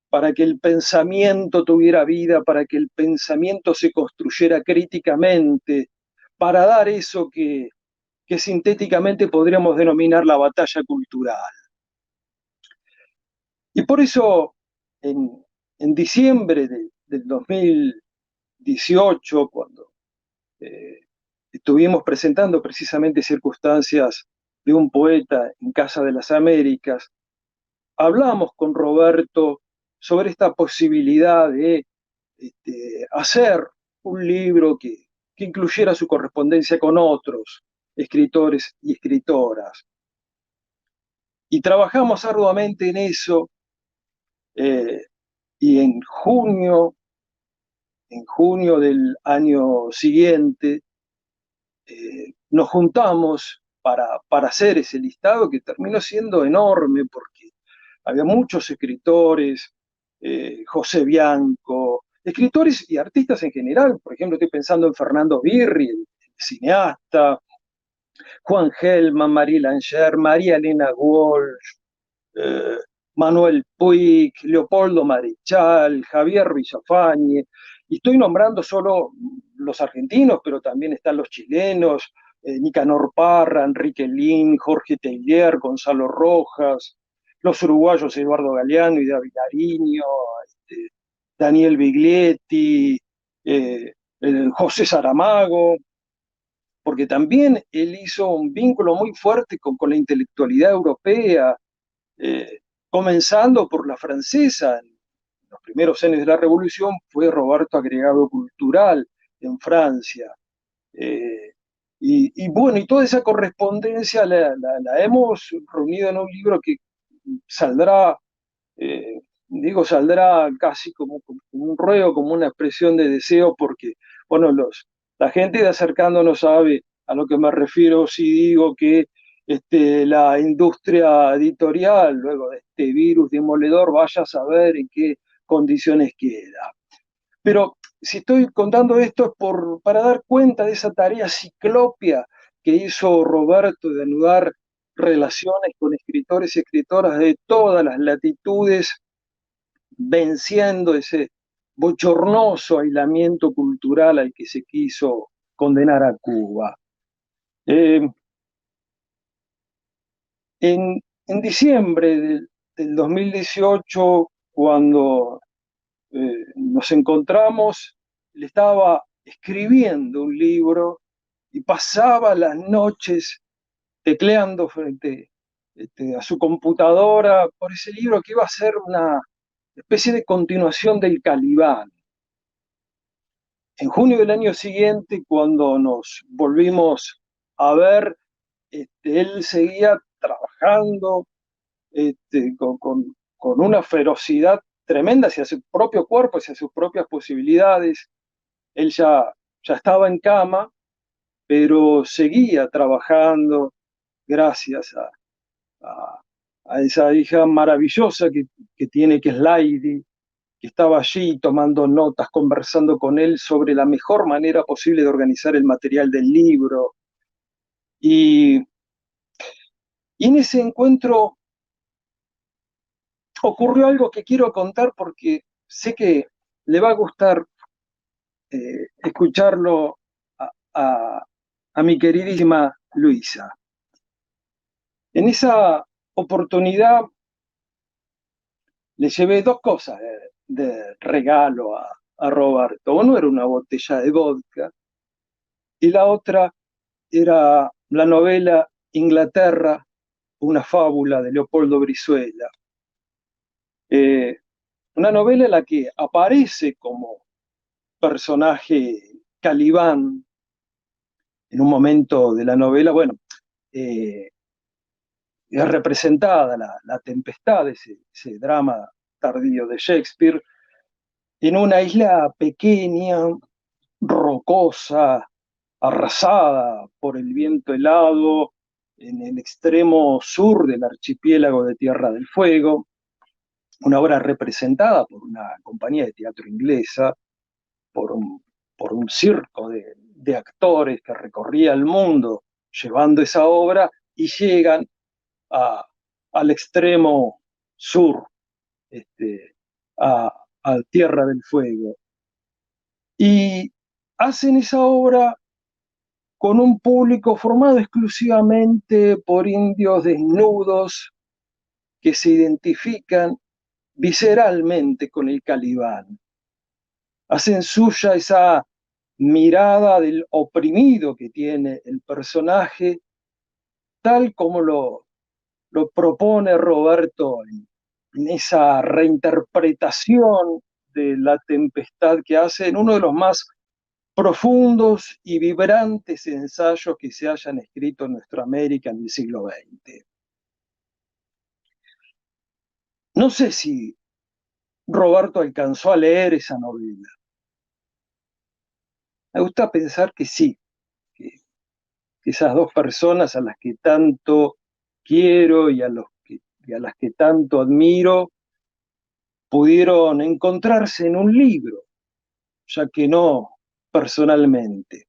para que el pensamiento tuviera vida, para que el pensamiento se construyera críticamente, para dar eso que sintéticamente podríamos denominar la batalla cultural. Y por eso, en diciembre del 2018, cuando estuvimos presentando precisamente Circunstancias de un poeta en Casa de las Américas, hablamos con Roberto sobre esta posibilidad de hacer un libro que incluyera su correspondencia con otros escritores y escritoras. Y trabajamos arduamente en eso, y en junio del año siguiente, nos juntamos para hacer ese listado que terminó siendo enorme porque había muchos escritores, José Bianco, escritores y artistas en general. Por ejemplo, estoy pensando en Fernando Birri, el cineasta, Juan Gelman, Marie Langer, María Elena Walsh, Manuel Puig, Leopoldo Marechal, Javier Villafañe, y estoy nombrando solo los argentinos, pero también están los chilenos, Nicanor Parra, Enrique Lin, Jorge Teillier, Gonzalo Rojas, los uruguayos Eduardo Galeano y David Nariño, Daniel Biglietti, José Saramago, porque también él hizo un vínculo muy fuerte con la intelectualidad europea, comenzando por la francesa. En los primeros años de la Revolución fue Roberto agregado cultural en Francia. Y bueno, y toda esa correspondencia la hemos reunido en un libro que saldrá, saldrá casi como un ruego, como una expresión de deseo, porque, bueno, la gente de Acercándonos sabe a lo que me refiero si digo que la industria editorial, luego de este virus demoledor, vaya a saber en qué condiciones queda. Pero si estoy contando esto es para dar cuenta de esa tarea ciclópea que hizo Roberto de anudar relaciones con escritores y escritoras de todas las latitudes, venciendo ese bochornoso aislamiento cultural al que se quiso condenar a Cuba. En diciembre del 2018, cuando nos encontramos, él estaba escribiendo un libro y pasaba las noches tecleando frente a su computadora por ese libro que iba a ser una especie de continuación del Calibán. En junio del año siguiente, cuando nos volvimos a ver, él seguía trabajando con una ferocidad tremenda hacia su propio cuerpo, hacia sus propias posibilidades. Él ya estaba en cama, pero seguía trabajando gracias a esa hija maravillosa que tiene, que es Lady, que estaba allí tomando notas, conversando con él sobre la mejor manera posible de organizar el material del libro. Y en ese encuentro ocurrió algo que quiero contar porque sé que le va a gustar escucharlo a mi queridísima Luisa. En esa oportunidad le llevé dos cosas de regalo a Roberto. Uno era una botella de vodka y la otra era la novela Inglaterra, una fábula de Leopoldo Brizuela. Una novela en la que aparece como personaje Calibán en un momento de la novela. Bueno, es representada la tempestad, ese drama tardío de Shakespeare, en una isla pequeña, rocosa, arrasada por el viento helado, en el extremo sur del archipiélago de Tierra del Fuego, una obra representada por una compañía de teatro inglesa, por un circo de actores que recorría el mundo llevando esa obra y llegan al extremo sur, a Tierra del Fuego. Y hacen esa obra con un público formado exclusivamente por indios desnudos que se identifican visceralmente con el Calibán. Hacen suya esa mirada del oprimido que tiene el personaje, tal como lo propone Roberto en esa reinterpretación de la tempestad que hace en uno de los más profundos y vibrantes ensayos que se hayan escrito en nuestra América en el siglo XX. No sé si Roberto alcanzó a leer esa novela. Me gusta pensar que sí, que esas dos personas a las que tanto quiero y a las que tanto admiro pudieron encontrarse en un libro, ya que no personalmente.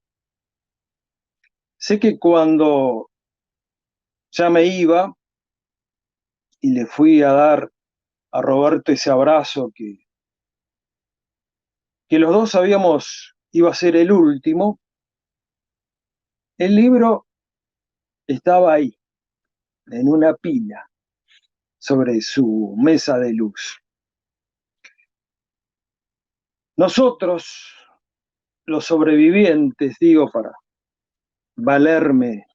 Sé que cuando ya me iba y le fui a dar a Roberto ese abrazo que los dos sabíamos iba a ser el último, el libro estaba ahí, en una pila, sobre su mesa de luz. Nosotros, los sobrevivientes, digo, para valerme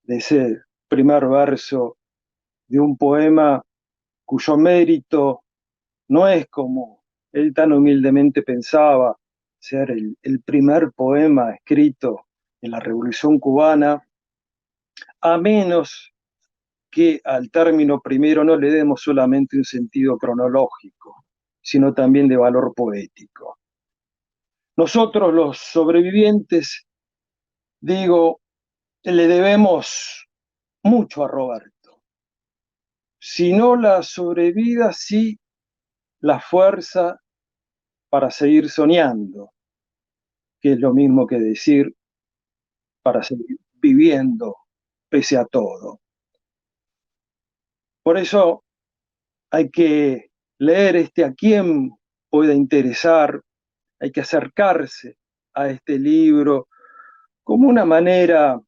de ese primer verso de un poema cuyo mérito no es, como él tan humildemente pensaba, ser el primer poema escrito en la Revolución Cubana, a menos que al término primero no le demos solamente un sentido cronológico, sino también de valor poético. Nosotros, los sobrevivientes, digo, le debemos mucho a Roberto. Si no la sobrevida, sí la fuerza para seguir soñando, que es lo mismo que decir para seguir viviendo pese a todo. Por eso hay que leer a quien pueda interesar, hay que acercarse a este libro como una manera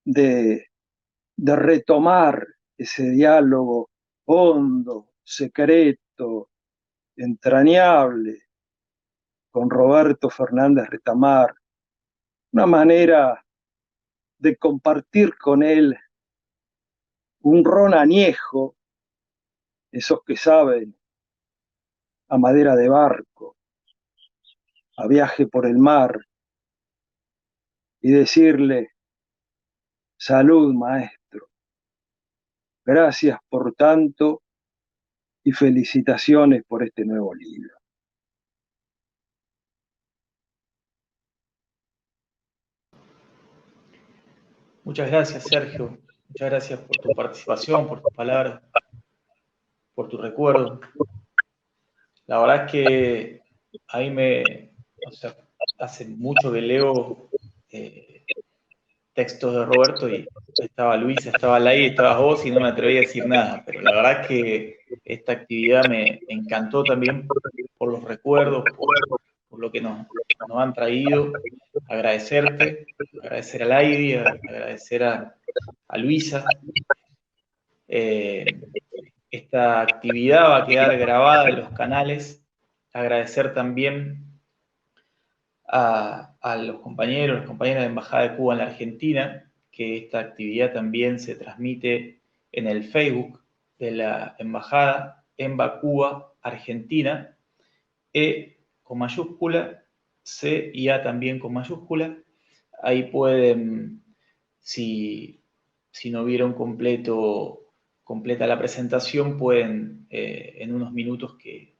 de retomar ese diálogo hondo, secreto, entrañable con Roberto Fernández Retamar, una manera de compartir con él un ron añejo, esos que saben a madera de barco, a viaje por el mar, y decirle: salud, maestro, gracias por tanto y felicitaciones por este nuevo libro. Muchas gracias, Sergio. Muchas gracias por tu participación, por tus palabras, por tu recuerdo. La verdad es que ahí hace mucho que leo textos de Roberto y estaba Luisa, estaba Lai, estabas vos y no me atreví a decir nada, pero la verdad es que esta actividad me encantó también por los recuerdos, por lo que nos han traído. Agradecerte, agradecer a Laidi, agradecer a Luisa. Esta actividad va a quedar grabada en los canales. Agradecer también a los compañeros, las compañeras de Embajada de Cuba en la Argentina, que esta actividad también se transmite en el Facebook de la Embajada, Emba Cuba Argentina, E con mayúscula, C y A también con mayúscula. Ahí pueden, si no vieron completa la presentación, pueden en unos minutos que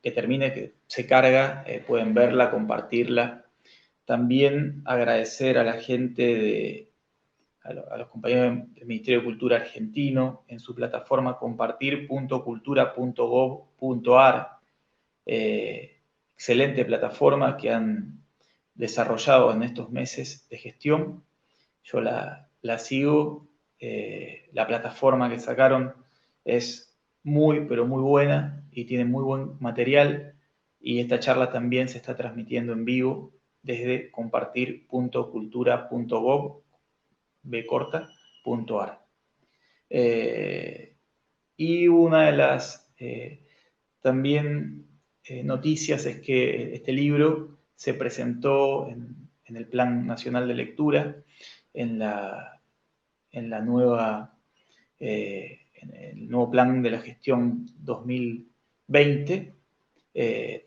termine, que se carga, pueden verla, compartirla. También agradecer a la gente a los compañeros del Ministerio de Cultura argentino en su plataforma compartir.cultura.gov.ar. Excelente plataforma que han desarrollado en estos meses de gestión. Yo la sigo. La plataforma que sacaron es muy, pero muy buena y tiene muy buen material. Y esta charla también se está transmitiendo en vivo desde compartir.cultura.gov.ar. Y una de las también noticias es que este libro se presentó en el Plan Nacional de Lectura, en el nuevo plan de la gestión 2020,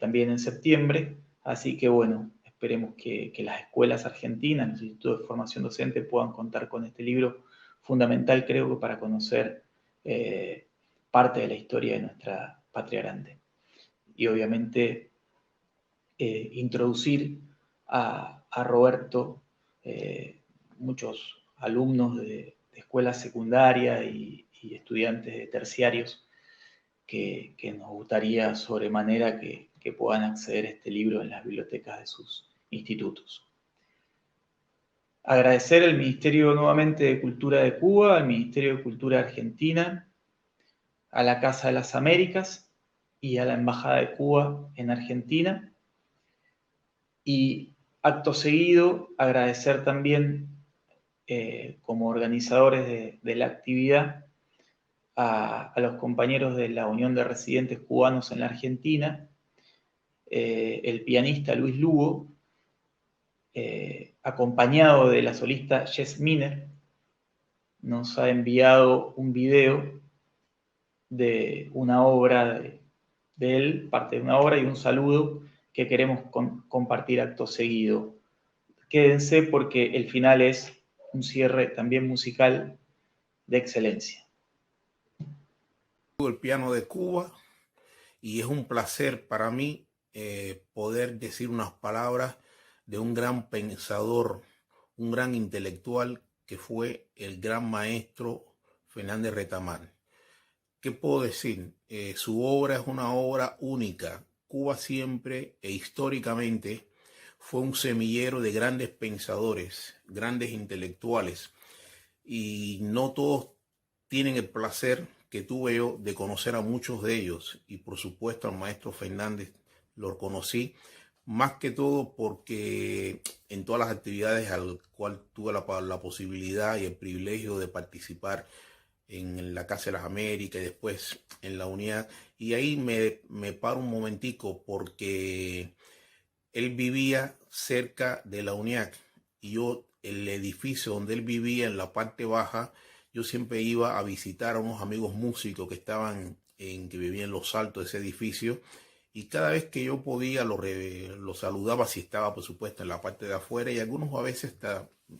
también en septiembre. Así que bueno, esperemos que las escuelas argentinas, los institutos de formación docente puedan contar con este libro fundamental, creo que para conocer parte de la historia de nuestra patria grande. Y obviamente introducir a Roberto, muchos alumnos de escuela secundaria y estudiantes de terciarios que nos gustaría sobremanera que puedan acceder a este libro en las bibliotecas de sus institutos. Agradecer al Ministerio nuevamente de Cultura de Cuba, al Ministerio de Cultura Argentina, a la Casa de las Américas y a la Embajada de Cuba en Argentina. Y acto seguido, agradecer también como organizadores de la actividad a los compañeros de la Unión de Residentes Cubanos en la Argentina, el pianista Luis Lugo, acompañado de la solista Jess Miner, nos ha enviado un video de una obra de él, parte de una obra y un saludo que queremos compartir acto seguido. Quédense porque el final es un cierre también musical de excelencia. El piano de Cuba, y es un placer para mí poder decir unas palabras de un gran pensador, un gran intelectual que fue el gran maestro Fernández Retamar. ¿qué puedo decir? Su obra es una obra única. Cuba siempre e históricamente fue un semillero de grandes pensadores, grandes intelectuales, y no todos tienen el placer que tuve yo de conocer a muchos de ellos, y por supuesto al maestro Fernández lo conocí, más que todo porque en todas las actividades al cual tuve la posibilidad y el privilegio de participar, en la Casa de las Américas y después en la Unidad, y ahí me paro un momentico porque él vivía cerca de la UNIAC y yo, el edificio donde él vivía en la parte baja, yo siempre iba a visitar a unos amigos músicos que estaban que vivían en los altos de ese edificio, y cada vez que yo podía lo saludaba, si estaba por supuesto en la parte de afuera, y algunos a veces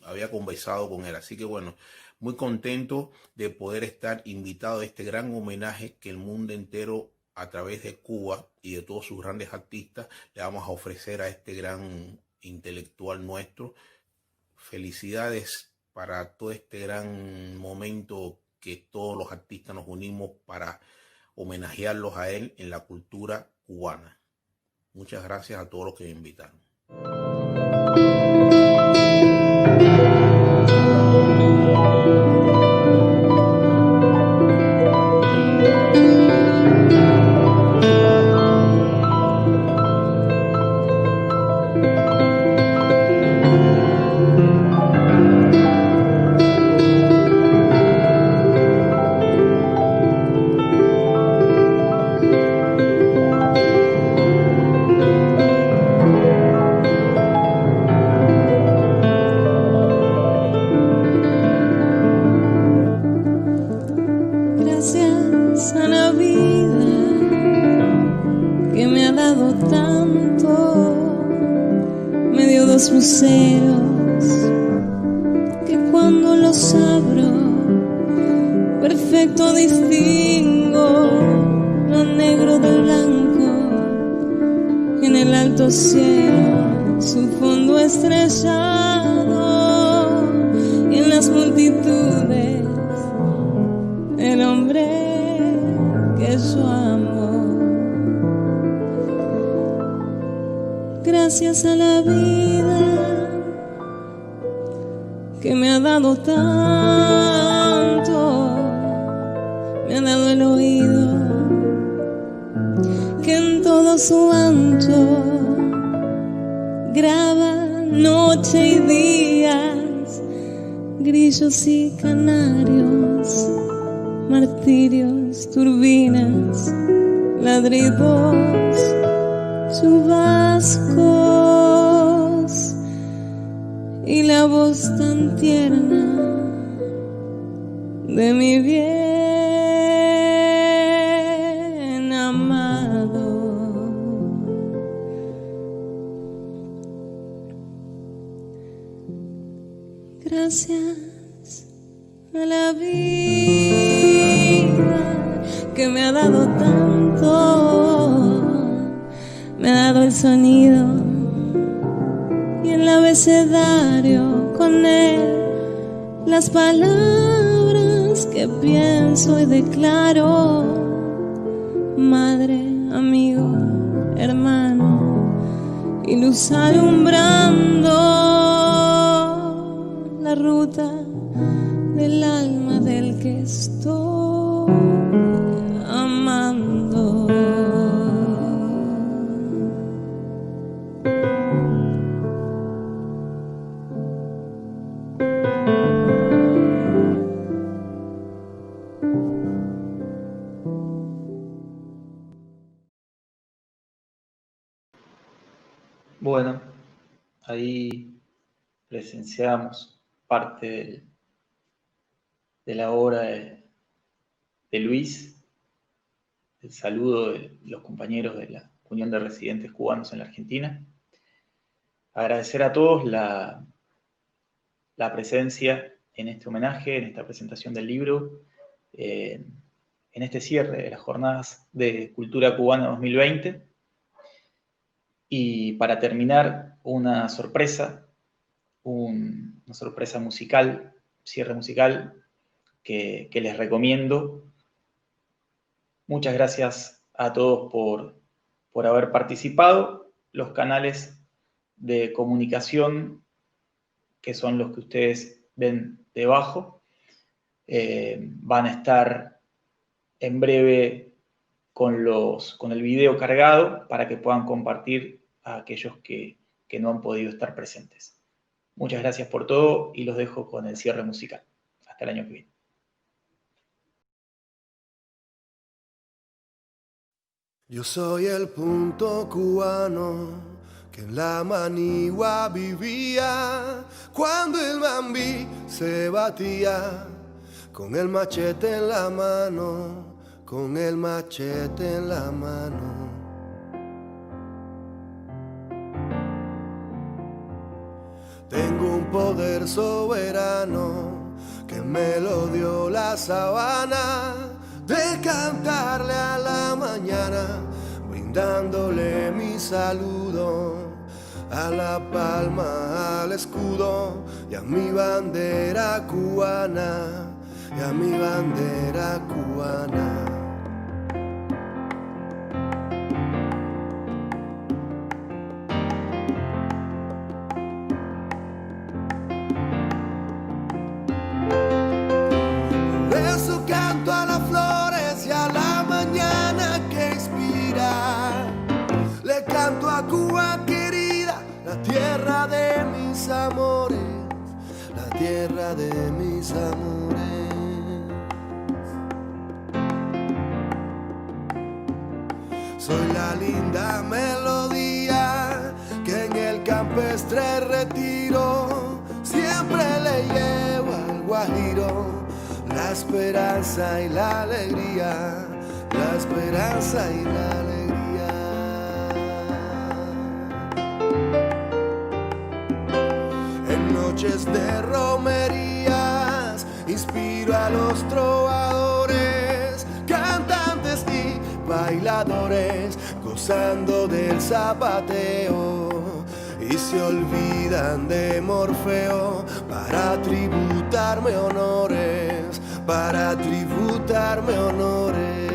había conversado con él. Así que bueno, muy contento de poder estar invitado a este gran homenaje que el mundo entero, a través de Cuba y de todos sus grandes artistas, le vamos a ofrecer a este gran intelectual nuestro. Felicidades para todo este gran momento que todos los artistas nos unimos para homenajearlos a él en la cultura cubana. Muchas gracias a todos los que me invitaron. Luceros que cuando los abro perfecto distingo lo negro del blanco, en el alto cielo su fondo estrellado, y en las multitudes el hombre que yo amo. Gracias a la vida que me ha dado tanto, me ha dado el oído que en todo su ancho graba noche y días, grillos y canarios, martirios, turbinas, ladridos, chubascos y la voz tan tierna de mi bien amado. Gracias a la vida que me ha dado tanto, me ha dado el sonido y el abecedario con él, las palabras que pienso y declaro. Madre, amigo, hermano, y luz alumbrando la ruta del alma del que estoy amando. Bueno, ahí presenciamos parte de la obra de Luis, el saludo de los compañeros de la Unión de Residentes Cubanos en la Argentina. Agradecer a todos la presencia en este homenaje, en esta presentación del libro, en este cierre de las jornadas de Cultura Cubana 2020. Y para terminar, una sorpresa musical, cierre musical, que les recomiendo Muchas gracias a todos por haber participado. Los canales de comunicación, que son los que ustedes ven debajo, van a estar en breve con el video cargado para que puedan compartir a aquellos que no han podido estar presentes. Muchas gracias por todo y los dejo con el cierre musical. Hasta el año que viene. Yo soy el punto cubano que en la manigua vivía cuando el Mambí se batía con el machete en la mano, con el machete en la mano. Tengo un poder soberano que me lo dio la sabana, de cantarle a la mañana, brindándole mi saludo a la palma, al escudo y a mi bandera cubana, y a mi bandera cubana. Canto a Cuba querida, la tierra de mis amores, la tierra de mis amores. Soy la linda melodía que en el campestre retiro siempre le llevo al guajiro la esperanza y la alegría, la esperanza y la alegría. Noches de romerías inspiro a los trovadores, cantantes y bailadores, gozando del zapateo, y se olvidan de Morfeo para tributarme honores, para tributarme honores.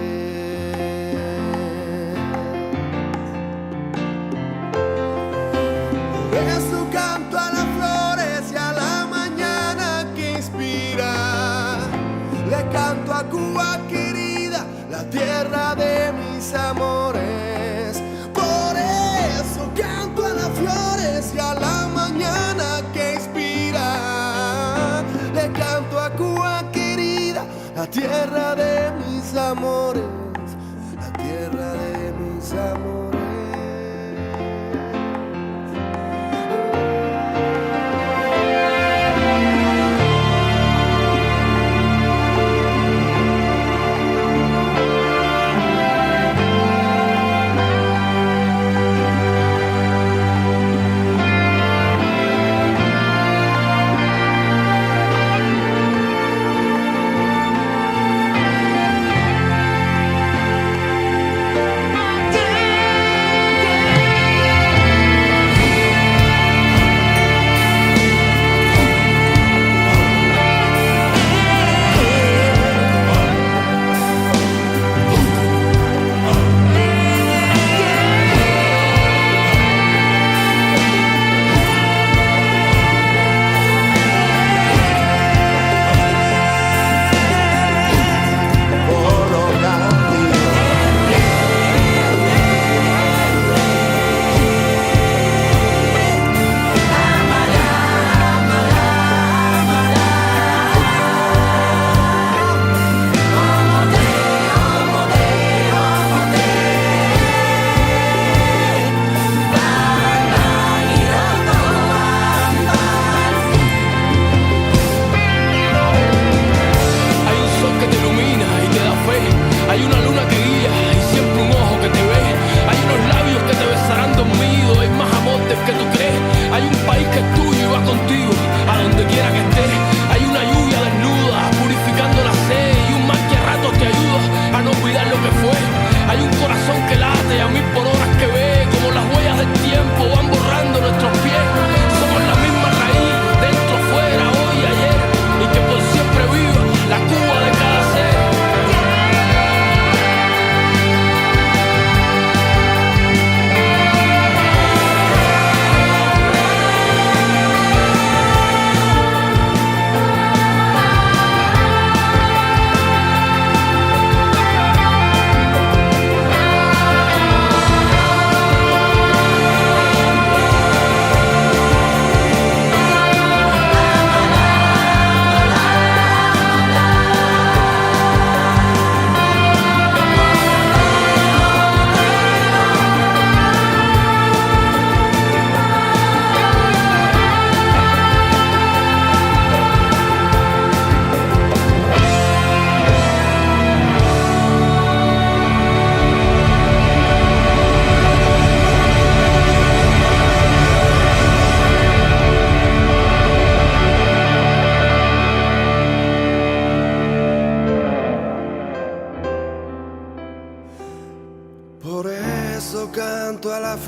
Por eso canto a las flores y a la mañana que inspira. Le canto a Cuba querida, la tierra de mis amores. Por eso canto a las flores y a la mañana que inspira. Le canto a Cuba querida, la tierra de mis amores, la tierra de mis amores. Yeah.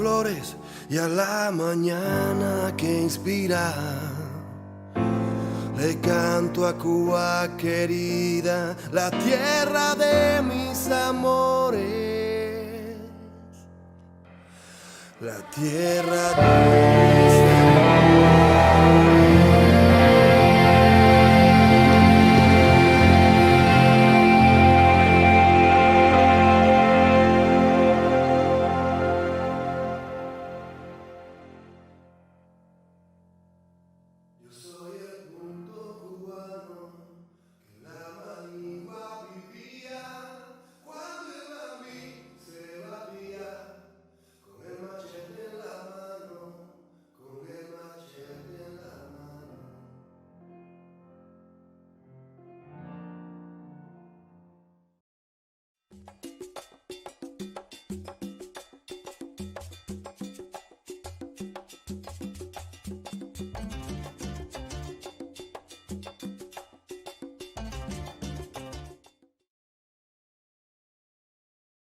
flores y a la mañana que inspira. Le canto a Cuba querida, la tierra de mis amores, la tierra de mis amores.